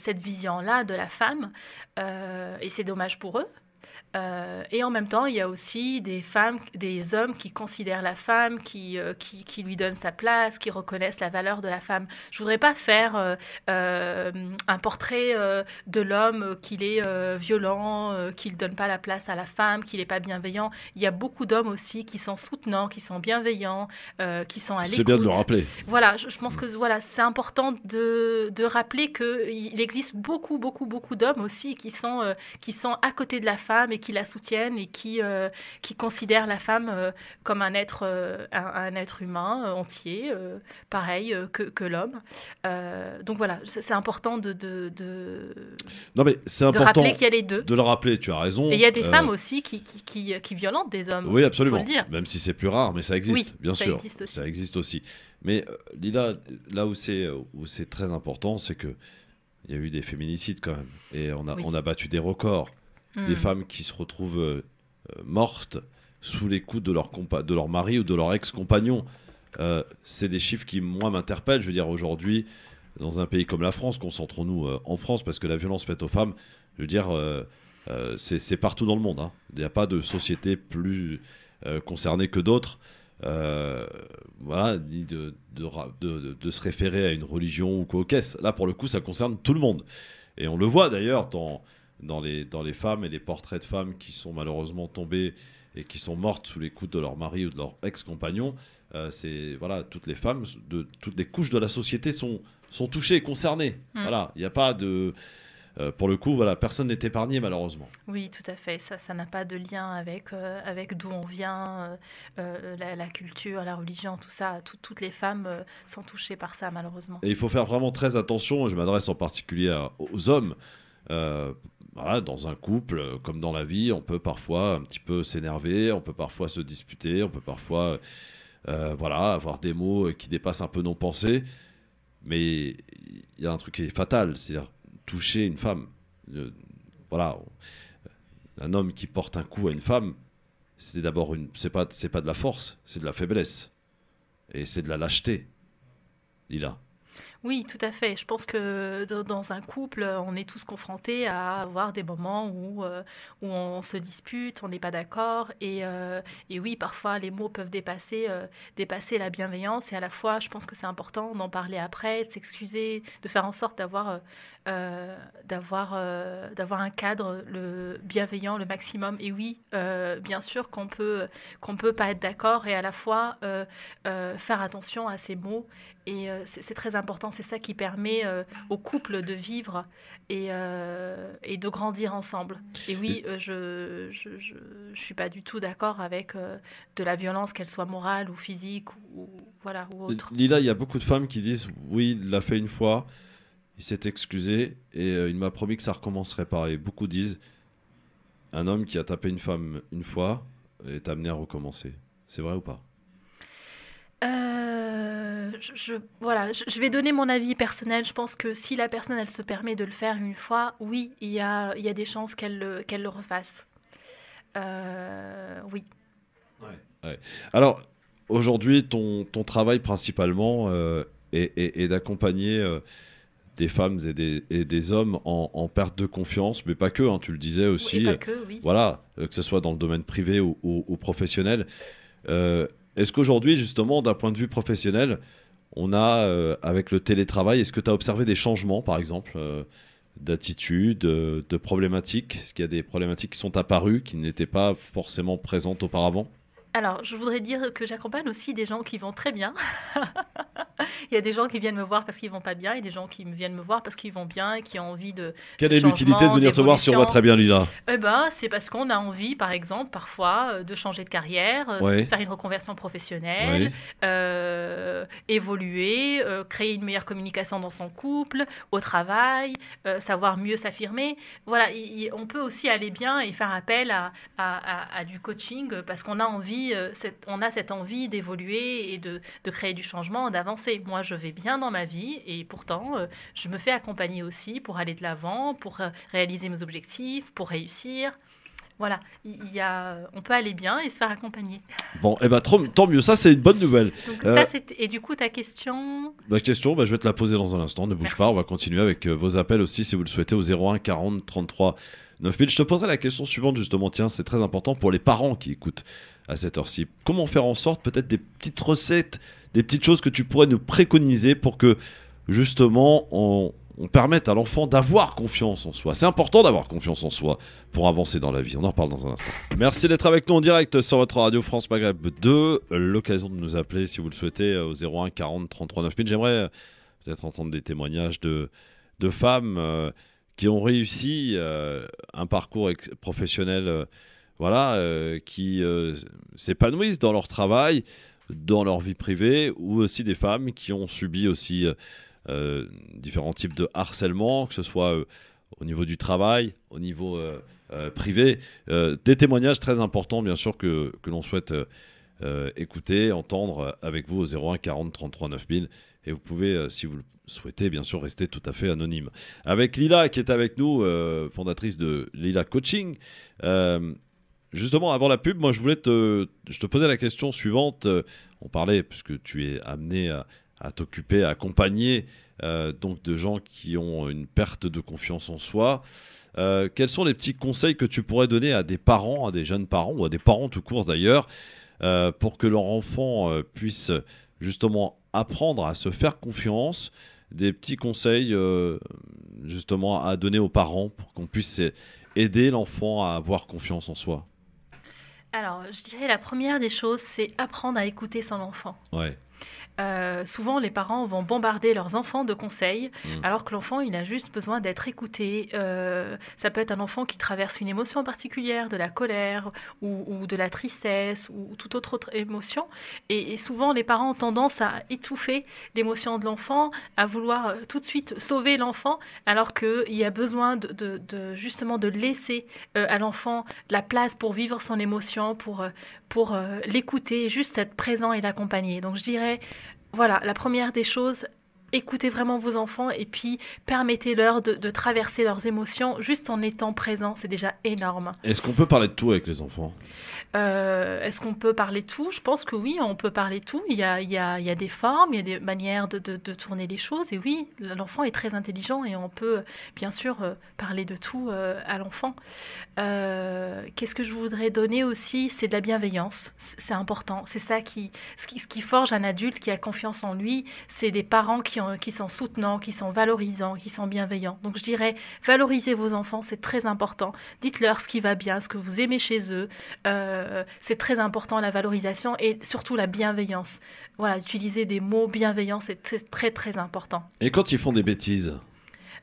vision-là de la femme, et c'est dommage pour eux. Et en même temps, il y a aussi des hommes qui considèrent la femme, qui lui donnent sa place, qui reconnaissent la valeur de la femme. Je voudrais pas faire un portrait de l'homme qu'il est violent, qu'il donne pas la place à la femme, qu'il est pas bienveillant. Il y a beaucoup d'hommes aussi qui sont soutenants, qui sont bienveillants, qui sont à l'écoute. C'est bien de le rappeler. Voilà, je pense que c'est important de rappeler qu'il existe beaucoup d'hommes aussi qui sont à côté de la femme et qui la soutiennent et qui considèrent la femme comme un être humain entier, pareil que l'homme. Donc voilà, c'est important de rappeler qu'il y a les deux. De le rappeler, tu as raison. Et il y a des femmes aussi qui violentent des hommes. Oui, absolument. Faut le dire. Même si c'est plus rare, mais ça existe, oui, bien sûr. Ça existe aussi. Mais Lila, là où c'est très important, c'est que il y a eu des féminicides quand même. Et on a battu des records. Des femmes qui se retrouvent mortes sous les coups de leur mari ou de leur ex-compagnon. C'est des chiffres qui, moi, m'interpellent. Je veux dire, aujourd'hui, dans un pays comme la France, concentrons-nous en France, parce que la violence faite aux femmes, je veux dire, c'est partout dans le monde. Hein. Il n'y a pas de société plus concernée que d'autres. Voilà, ni de se référer à une religion ou quoi qu'est-ce. Là, pour le coup, ça concerne tout le monde. Et on le voit d'ailleurs dans les femmes et les portraits de femmes qui sont malheureusement tombées et qui sont mortes sous les coups de leur mari ou de leur ex-compagnon. Voilà, toutes les femmes de toutes les couches de la société sont touchées, concernées. Voilà, il n'y a pas de... pour le coup, voilà, personne n'est épargné malheureusement. Oui, tout à fait. Ça n'a pas de lien avec d'où on vient, la culture, la religion, tout ça. Toutes les femmes sont touchées par ça malheureusement. Et il faut faire vraiment très attention. Je m'adresse en particulier aux hommes. Voilà, dans un couple, comme dans la vie, on peut parfois un petit peu s'énerver, on peut parfois se disputer, on peut parfois voilà, avoir des mots qui dépassent un peu nos pensées. Mais il y a un truc qui est fatal, c'est-à-dire toucher une femme. Voilà, un homme qui porte un coup à une femme, c'est d'abord c'est pas de la force, c'est de la faiblesse. Et c'est de la lâcheté. Lila. Oui, tout à fait. Je pense que dans un couple, on est tous confrontés à avoir des moments où on se dispute, on n'est pas d'accord. Et oui, parfois, les mots peuvent dépasser la bienveillance. Et à la fois, je pense que c'est important d'en parler après, de s'excuser, de faire en sorte d'avoir un cadre bienveillant le maximum. Et oui, bien sûr qu'on peut pas être d'accord et à la fois faire attention à ces mots. Et c'est très important, c'est ça qui permet au couple de vivre et de grandir ensemble. Et oui, je suis pas du tout d'accord avec de la violence, qu'elle soit morale ou physique ou autre. Lila, il y a beaucoup de femmes qui disent oui, il l'a fait une fois, il s'est excusé et il m'a promis que ça recommencerait pas. Et beaucoup disent un homme qui a tapé une femme une fois est amené à recommencer. C'est vrai ou pas? Je vais donner mon avis personnel. Je pense que si la personne, elle se permet de le faire une fois, oui, il y a des chances qu'elle le refasse. Oui. Ouais. Alors, aujourd'hui, ton travail principalement est d'accompagner des femmes et des hommes en perte de confiance, mais pas que, hein, tu le disais aussi. Oui, pas que, oui. Voilà, que ce soit dans le domaine privé ou professionnel. Est-ce qu'aujourd'hui, justement, d'un point de vue professionnel, on a, avec le télétravail, est-ce que tu as observé des changements, par exemple, d'attitude, de problématiques? Est-ce qu'il y a des problématiques qui sont apparues, qui n'étaient pas forcément présentes auparavant? Alors, je voudrais dire que j'accompagne aussi des gens qui vont très bien. Il y a des gens qui viennent me voir parce qu'ils vont pas bien et des gens qui viennent me voir parce qu'ils vont bien et qui ont envie de Quelle est l'utilité de venir te voir si on va très bien, Lila? C'est parce qu'on a envie, par exemple, parfois, de changer de carrière, faire une reconversion professionnelle, évoluer, créer une meilleure communication dans son couple, au travail, savoir mieux s'affirmer. Voilà, on peut aussi aller bien et faire appel à du coaching parce qu'on a envie, on a cette envie d'évoluer et de créer du changement, d'avancer. Moi, je vais bien dans ma vie et pourtant, je me fais accompagner aussi pour aller de l'avant, pour réaliser mes objectifs, pour réussir. Voilà, on peut aller bien et se faire accompagner. Bon, tant mieux, ça c'est une bonne nouvelle. Donc, et du coup, ta question? Ma question, je vais te la poser dans un instant, ne bouge pas, on va continuer avec vos appels aussi si vous le souhaitez au 01 40 33 9000. Je te poserai la question suivante justement, tiens, c'est très important pour les parents qui écoutent à cette heure-ci. Comment faire en sorte, peut-être des petites recettes, des petites choses que tu pourrais nous préconiser pour que justement on permette à l'enfant d'avoir confiance en soi. C'est important d'avoir confiance en soi pour avancer dans la vie. On en reparle dans un instant. Merci d'être avec nous en direct sur votre radio France Maghreb 2. L'occasion de nous appeler si vous le souhaitez au 01 40 33 9000. J'aimerais peut-être entendre des témoignages de femmes qui ont réussi un parcours professionnel qui s'épanouissent dans leur travail, dans leur vie privée, ou aussi des femmes qui ont subi aussi différents types de harcèlement, que ce soit au niveau du travail, au niveau privé. Des témoignages très importants, bien sûr, que l'on souhaite écouter, entendre avec vous au 01 40 33 9000. Et vous pouvez, si vous le souhaitez, bien sûr, rester tout à fait anonyme. Avec Lila, qui est avec nous, fondatrice de Lila Coaching. Justement, avant la pub, moi, je te posais la question suivante. On parlait, puisque tu es amené à t'occuper, à accompagner donc de gens qui ont une perte de confiance en soi. Quels sont les petits conseils que tu pourrais donner à des parents, à des jeunes parents, ou à des parents tout court d'ailleurs, pour que leur enfant puisse justement apprendre à se faire confiance? Des petits conseils justement à donner aux parents pour qu'on puisse aider l'enfant à avoir confiance en soi. Alors, je dirais la première des choses, c'est apprendre à écouter son enfant. Ouais. Souvent, les parents vont bombarder leurs enfants de conseils, alors que l'enfant, il a juste besoin d'être écouté. Ça peut être un enfant qui traverse une émotion particulière, de la colère ou de la tristesse ou toute autre émotion. Et souvent, les parents ont tendance à étouffer l'émotion de l'enfant, à vouloir tout de suite sauver l'enfant, alors qu'il y a besoin justement de laisser à l'enfant la place pour vivre son émotion, pour l'écouter, juste être présent et l'accompagner. Donc, je dirais... Voilà, la première des choses, écoutez vraiment vos enfants et puis permettez-leur de traverser leurs émotions juste en étant présent. C'est déjà énorme. Est-ce qu'on peut parler de tout avec les enfants? Est-ce qu'on peut parler de tout? Je pense que oui, on peut parler de tout. Il y a des formes, il y a des manières de tourner les choses. Et oui, l'enfant est très intelligent et on peut bien sûr parler de tout à l'enfant. Qu'est-ce que je voudrais donner aussi? C'est de la bienveillance. C'est important. C'est ça ce qui forge un adulte qui a confiance en lui. C'est des parents qui sont soutenants, qui sont valorisants, qui sont bienveillants. Donc je dirais, valorisez vos enfants, c'est très important. Dites-leur ce qui va bien, ce que vous aimez chez eux. C'est très important la valorisation et surtout la bienveillance. Voilà, utiliser des mots bienveillants, c'est très très important. Et quand ils font des bêtises?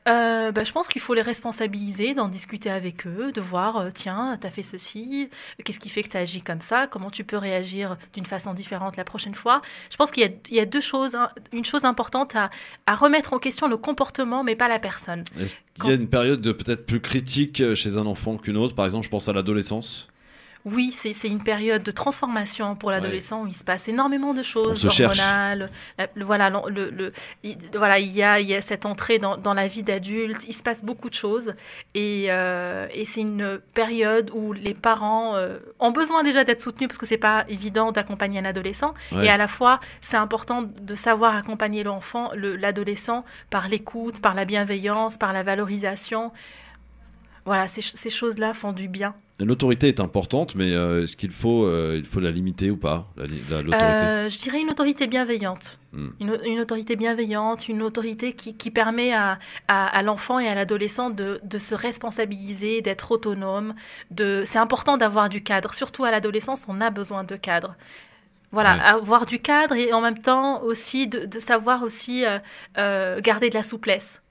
Je pense qu'il faut les responsabiliser, d'en discuter avec eux, de voir, tiens, t'as fait ceci, qu'est-ce qui fait que t'as agi comme ça, comment tu peux réagir d'une façon différente la prochaine fois. Je pense qu'il y a deux choses, hein. Une chose importante à remettre en question le comportement, mais pas la personne. Est-ce qu'il y a une période peut-être plus critique chez un enfant qu'une autre? Par exemple, je pense à l'adolescence. Oui, c'est une période de transformation pour l'adolescent où il se passe énormément de choses hormonales. Il y a cette entrée dans la vie d'adulte. Il se passe beaucoup de choses et c'est une période où les parents ont besoin déjà d'être soutenus parce que c'est pas évident d'accompagner un adolescent. Ouais. Et à la fois, c'est important de savoir accompagner l'adolescent par l'écoute, par la bienveillance, par la valorisation. Voilà, ces choses-là font du bien. L'autorité est importante, mais est-ce qu'il faut la limiter ou pas, l'autorité? Je dirais une autorité bienveillante. Une autorité bienveillante, une autorité qui permet à l'enfant et à l'adolescent de se responsabiliser, d'être autonome. C'est important d'avoir du cadre. Surtout à l'adolescence, on a besoin de cadre. Voilà, avoir du cadre et en même temps aussi de savoir aussi garder de la souplesse.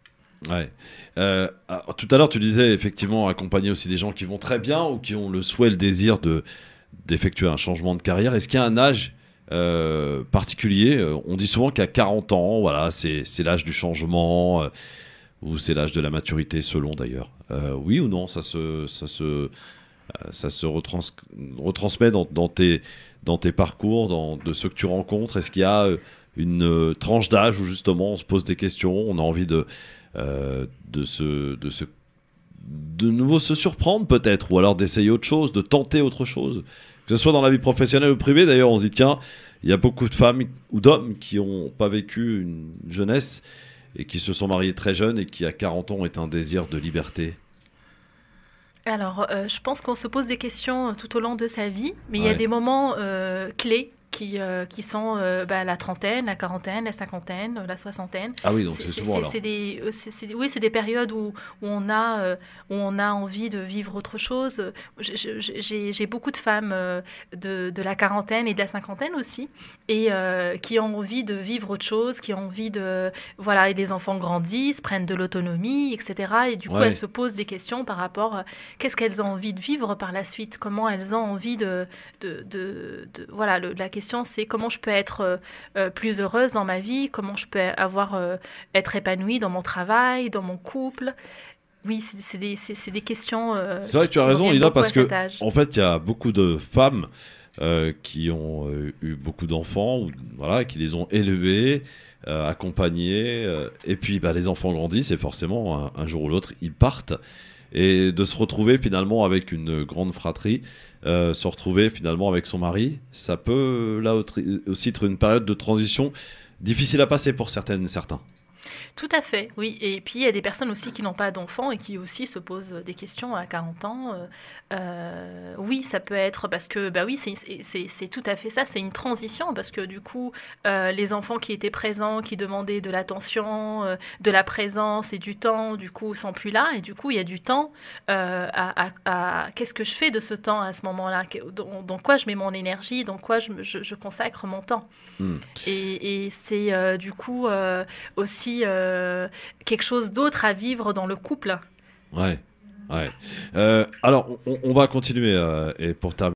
Ouais. Tout à l'heure, tu disais effectivement accompagner aussi des gens qui vont très bien ou qui ont le souhait, le désir d'effectuer un changement de carrière. Est-ce qu'il y a un âge particulier? On dit souvent qu'à 40 ans, voilà, c'est l'âge du changement ou c'est l'âge de la maturité, selon d'ailleurs. Oui ou non, ça se retransmet dans tes parcours, de ceux que tu rencontres. Est-ce qu'il y a une tranche d'âge où justement on se pose des questions, on a envie de nouveau se surprendre peut-être, ou alors d'essayer autre chose, de tenter autre chose, que ce soit dans la vie professionnelle ou privée. D'ailleurs, on se dit tiens, il y a beaucoup de femmes ou d'hommes qui n'ont pas vécu une jeunesse et qui se sont mariés très jeunes et qui à 40 ans ont un désir de liberté. Alors, je pense qu'on se pose des questions tout au long de sa vie, mais il y a des moments clés qui sont la trentaine, la quarantaine, la cinquantaine, la soixantaine. Ah oui, donc c'est souvent là. C'est des périodes où on a envie de vivre autre chose. J'ai beaucoup de femmes de la quarantaine et de la cinquantaine aussi, et qui ont envie de vivre autre chose, qui ont envie de... Voilà, et les enfants grandissent, prennent de l'autonomie, etc. Et du coup, elles se posent des questions par rapport à qu'est-ce qu'elles ont envie de vivre par la suite, comment elles ont envie voilà, la question c'est comment je peux être plus heureuse dans ma vie, comment je peux être épanouie dans mon travail, dans mon couple. Oui, c'est des questions. C'est vrai que tu as raison, Ida, parce que en fait, il y a beaucoup de femmes qui ont eu beaucoup d'enfants, voilà, qui les ont élevés, accompagnés, et puis les enfants grandissent et forcément, un jour ou l'autre, ils partent. Et de se retrouver finalement avec une grande fratrie, se retrouver finalement avec son mari, ça peut là aussi être une période de transition difficile à passer pour certains. Tout à fait, oui. Et puis, il y a des personnes aussi qui n'ont pas d'enfants et qui aussi se posent des questions à 40 ans. Oui, ça peut être parce que, oui, c'est tout à fait ça. C'est une transition parce que du coup, les enfants qui étaient présents, qui demandaient de l'attention, de la présence et du temps, du coup, sont plus là. Et du coup, il y a du temps qu'est-ce que je fais de ce temps à ce moment-là? Dans quoi je mets mon énergie? Dans quoi je consacre mon temps? Et c'est du coup aussi quelque chose d'autre à vivre dans le couple. Ouais. Alors, on va continuer et pour terminer.